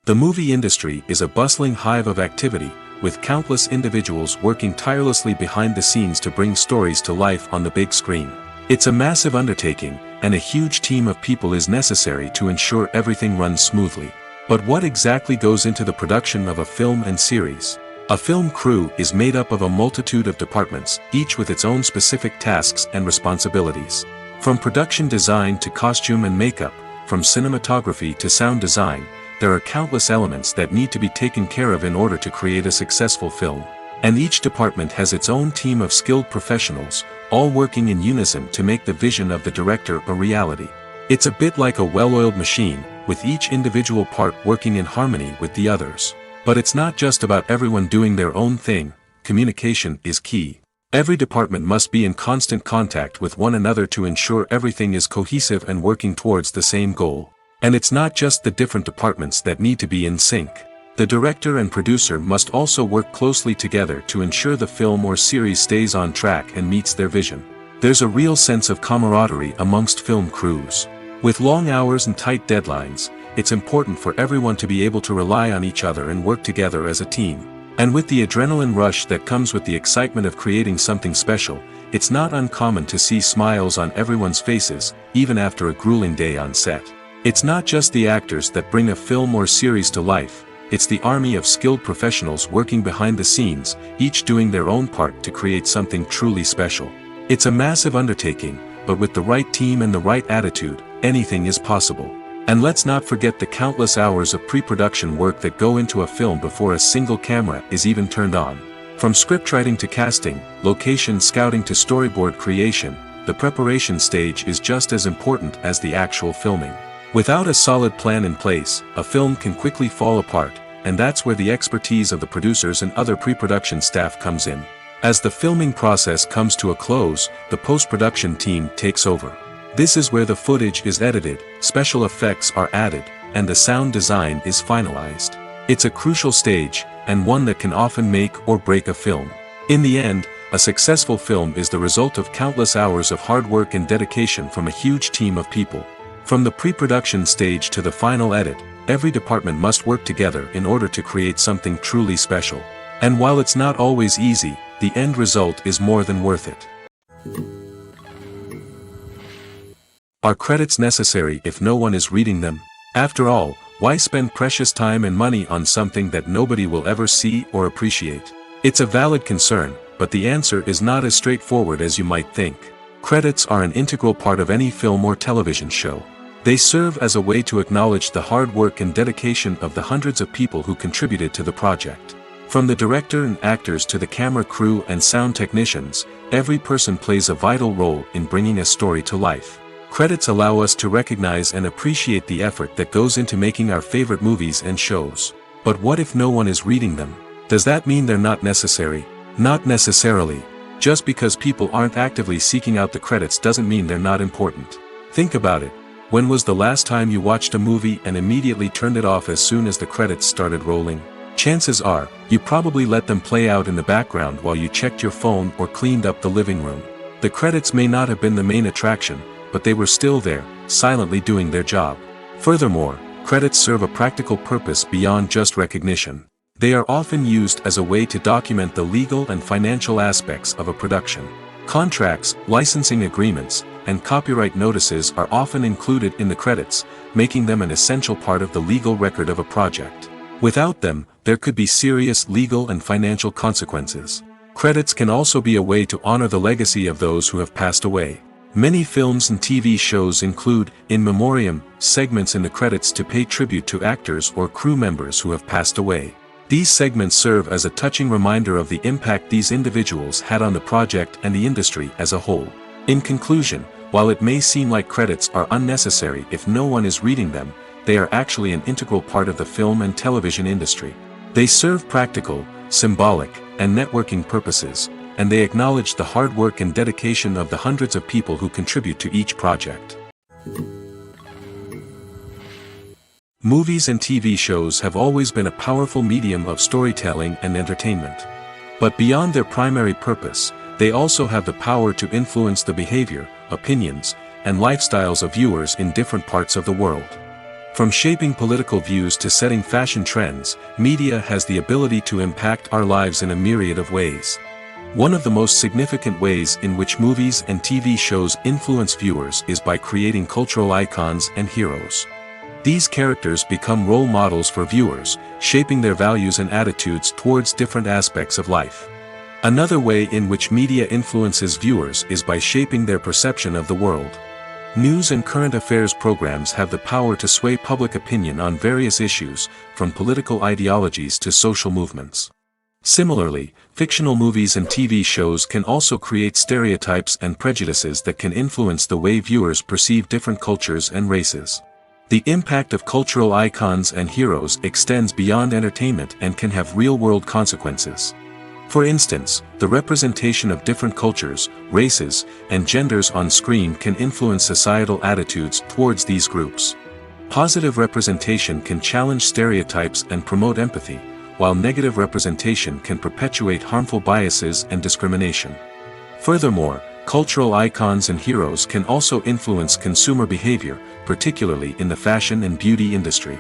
The movie industry is a bustling hive of activity, with countless individuals working tirelessly behind the scenes to bring stories to life on the big screen. It's a massive undertaking, and a huge team of people is necessary to ensure everything runs smoothly. But what exactly goes into the production of a film and series? A film crew is made up of a multitude of departments, each with its own specific tasks and responsibilities. From production design to costume and makeup, from cinematography to sound design, there are countless elements that need to be taken care of in order to create a successful film. And each department has its own team of skilled professionals, all working in unison to make the vision of the director a reality. It's a bit like a well-oiled machine, with each individual part working in harmony with the others. But it's not just about everyone doing their own thing. Communication is key. Every department must be in constant contact with one another to ensure everything is cohesive and working towards the same goal. And it's not just the different departments that need to be in sync. The director and producer must also work closely together to ensure the film or series stays on track and meets their vision. There's a real sense of camaraderie amongst film crews. With long hours and tight deadlines, it's important for everyone to be able to rely on each other and work together as a team. And with the adrenaline rush that comes with the excitement of creating something special, it's not uncommon to see smiles on everyone's faces, even after a grueling day on set. It's not just the actors that bring a film or series to life, it's the army of skilled professionals working behind the scenes, each doing their own part to create something truly special. It's a massive undertaking, but with the right team and the right attitude, anything is possible. And let's not forget the countless hours of pre-production work that go into a film before a single camera is even turned on. From scriptwriting to casting, location scouting to storyboard creation, the preparation stage is just as important as the actual filming. Without a solid plan in place, a film can quickly fall apart, and that's where the expertise of the producers and other pre-production staff comes in. As the filming process comes to a close, the post-production team takes over. This is where the footage is edited, special effects are added, and the sound design is finalized. It's a crucial stage, and one that can often make or break a film. In the end, a successful film is the result of countless hours of hard work and dedication from a huge team of people. From the pre-production stage to the final edit, every department must work together in order to create something truly special. And while it's not always easy, the end result is more than worth it. Are credits necessary if no one is reading them? After all, why spend precious time and money on something that nobody will ever see or appreciate? It's a valid concern, but the answer is not as straightforward as you might think. Credits are an integral part of any film or television show. They serve as a way to acknowledge the hard work and dedication of the hundreds of people who contributed to the project. From the director and actors to the camera crew and sound technicians, every person plays a vital role in bringing a story to life. Credits allow us to recognize and appreciate the effort that goes into making our favorite movies and shows. But what if no one is reading them? Does that mean they're not necessary? Not necessarily. Just because people aren't actively seeking out the credits doesn't mean they're not important. Think about it. When was the last time you watched a movie and immediately turned it off as soon as the credits started rolling? Chances are, you probably let them play out in the background while you checked your phone or cleaned up the living room. The credits may not have been the main attraction, but they were still there, silently doing their job. Furthermore, credits serve a practical purpose beyond just recognition. They are often used as a way to document the legal and financial aspects of a production. Contracts, licensing agreements, and copyright notices are often included in the credits, making them an essential part of the legal record of a project. Without them, there could be serious legal and financial consequences. Credits can also be a way to honor the legacy of those who have passed away. Many films and TV shows include, in memoriam, segments in the credits to pay tribute to actors or crew members who have passed away. These segments serve as a touching reminder of the impact these individuals had on the project and the industry as a whole. In conclusion, while it may seem like credits are unnecessary if no one is reading them, they are actually an integral part of the film and television industry. They serve practical, symbolic, and networking purposes, and they acknowledge the hard work and dedication of the hundreds of people who contribute to each project. Movies and TV shows have always been a powerful medium of storytelling and entertainment. But beyond their primary purpose, they also have the power to influence the behavior, opinions, and lifestyles of viewers in different parts of the world. From shaping political views to setting fashion trends, media has the ability to impact our lives in a myriad of ways. One of the most significant ways in which movies and TV shows influence viewers is by creating cultural icons and heroes. These characters become role models for viewers, shaping their values and attitudes towards different aspects of life. Another way in which media influences viewers is by shaping their perception of the world. News and current affairs programs have the power to sway public opinion on various issues, from political ideologies to social movements. Similarly, fictional movies and TV shows can also create stereotypes and prejudices that can influence the way viewers perceive different cultures and races. The impact of cultural icons and heroes extends beyond entertainment and can have real-world consequences. For instance, the representation of different cultures, races, and genders on screen can influence societal attitudes towards these groups. Positive representation can challenge stereotypes and promote empathy, while negative representation can perpetuate harmful biases and discrimination. Furthermore, cultural icons and heroes can also influence consumer behavior, particularly in the fashion and beauty industry.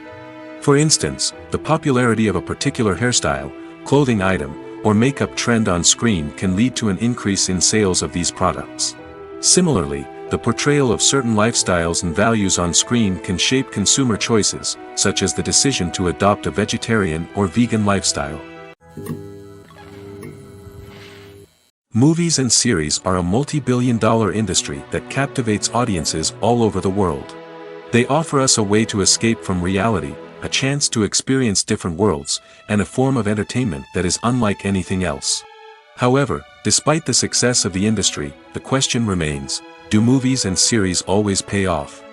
For instance, the popularity of a particular hairstyle, clothing item, or makeup trend on screen can lead to an increase in sales of these products. Similarly, the portrayal of certain lifestyles and values on screen can shape consumer choices, such as the decision to adopt a vegetarian or vegan lifestyle. Movies and series are a multi-billion-dollar industry that captivates audiences all over the world. They offer us a way to escape from reality, a chance to experience different worlds, and a form of entertainment that is unlike anything else. However, despite the success of the industry, the question remains, do movies and series always pay off?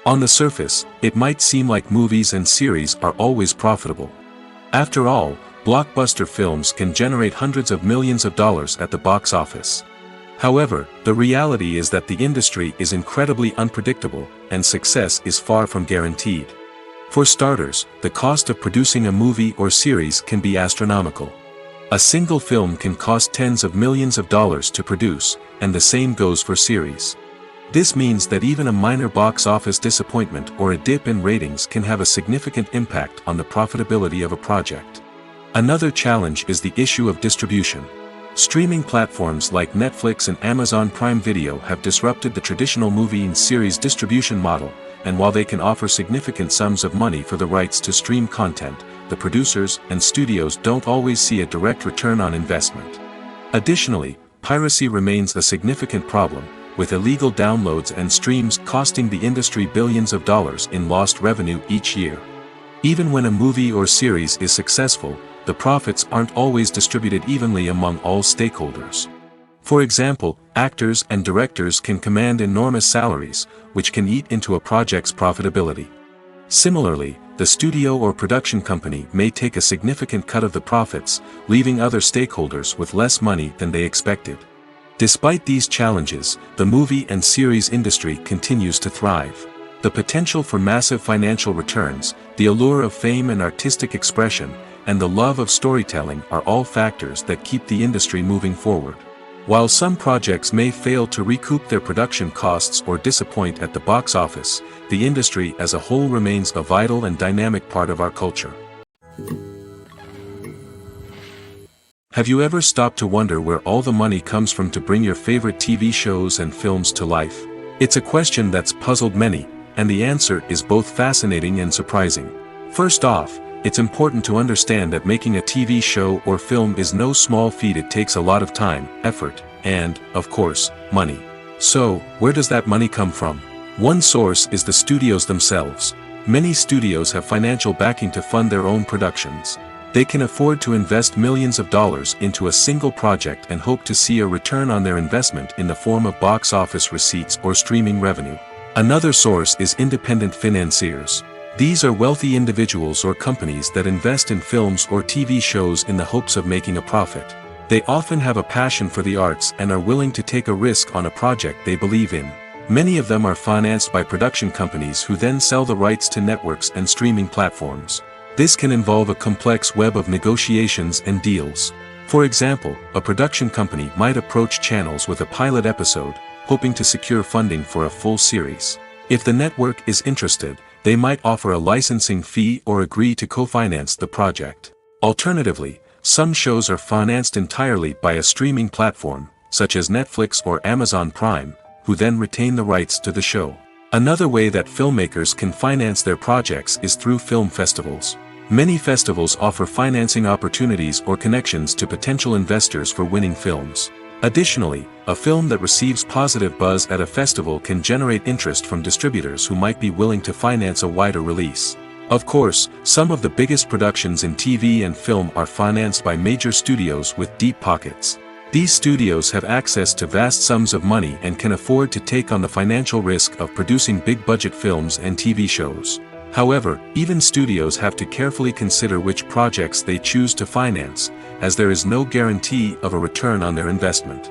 On the surface, it might seem like movies and series are always profitable. After all, blockbuster films can generate hundreds of millions of dollars at the box office. However, the reality is that the industry is incredibly unpredictable, and success is far from guaranteed. For starters, the cost of producing a movie or series can be astronomical. A single film can cost tens of millions of dollars to produce, and the same goes for series. This means that even a minor box office disappointment or a dip in ratings can have a significant impact on the profitability of a project. Another challenge is the issue of distribution. Streaming platforms like Netflix and Amazon Prime Video have disrupted the traditional movie and series distribution model, and while they can offer significant sums of money for the rights to stream content, the producers and studios don't always see a direct return on investment. Additionally, piracy remains a significant problem, with illegal downloads and streams costing the industry billions of dollars in lost revenue each year. Even when a movie or series is successful, the profits aren't always distributed evenly among all stakeholders. For example, actors and directors can command enormous salaries, which can eat into a project's profitability. Similarly, the studio or production company may take a significant cut of the profits, leaving other stakeholders with less money than they expected. Despite these challenges, the movie and series industry continues to thrive. The potential for massive financial returns, the allure of fame and artistic expression, and the love of storytelling are all factors that keep the industry moving forward. While some projects may fail to recoup their production costs or disappoint at the box office, the industry as a whole remains a vital and dynamic part of our culture. Have you ever stopped to wonder where all the money comes from to bring your favorite TV shows and films to life? It's a question that's puzzled many, and the answer is both fascinating and surprising. First off, it's important to understand that making a TV show or film is no small feat. It takes a lot of time, effort, and, of course, money. So, where does that money come from? One source is the studios themselves. Many studios have financial backing to fund their own productions. They can afford to invest millions of dollars into a single project and hope to see a return on their investment in the form of box office receipts or streaming revenue. Another source is independent financiers. These are wealthy individuals or companies that invest in films or TV shows in the hopes of making a profit. They often have a passion for the arts and are willing to take a risk on a project they believe in. Many of them are financed by production companies who then sell the rights to networks and streaming platforms. This can involve a complex web of negotiations and deals. For example, a production company might approach channels with a pilot episode, hoping to secure funding for a full series. If the network is interested, they might offer a licensing fee or agree to co-finance the project. Alternatively, some shows are financed entirely by a streaming platform, such as Netflix or Amazon Prime, who then retain the rights to the show. Another way that filmmakers can finance their projects is through film festivals. Many festivals offer financing opportunities or connections to potential investors for winning films. Additionally, a film that receives positive buzz at a festival can generate interest from distributors who might be willing to finance a wider release. Of course, some of the biggest productions in TV and film are financed by major studios with deep pockets. These studios have access to vast sums of money and can afford to take on the financial risk of producing big-budget films and TV shows. However, even studios have to carefully consider which projects they choose to finance, as there is no guarantee of a return on their investment.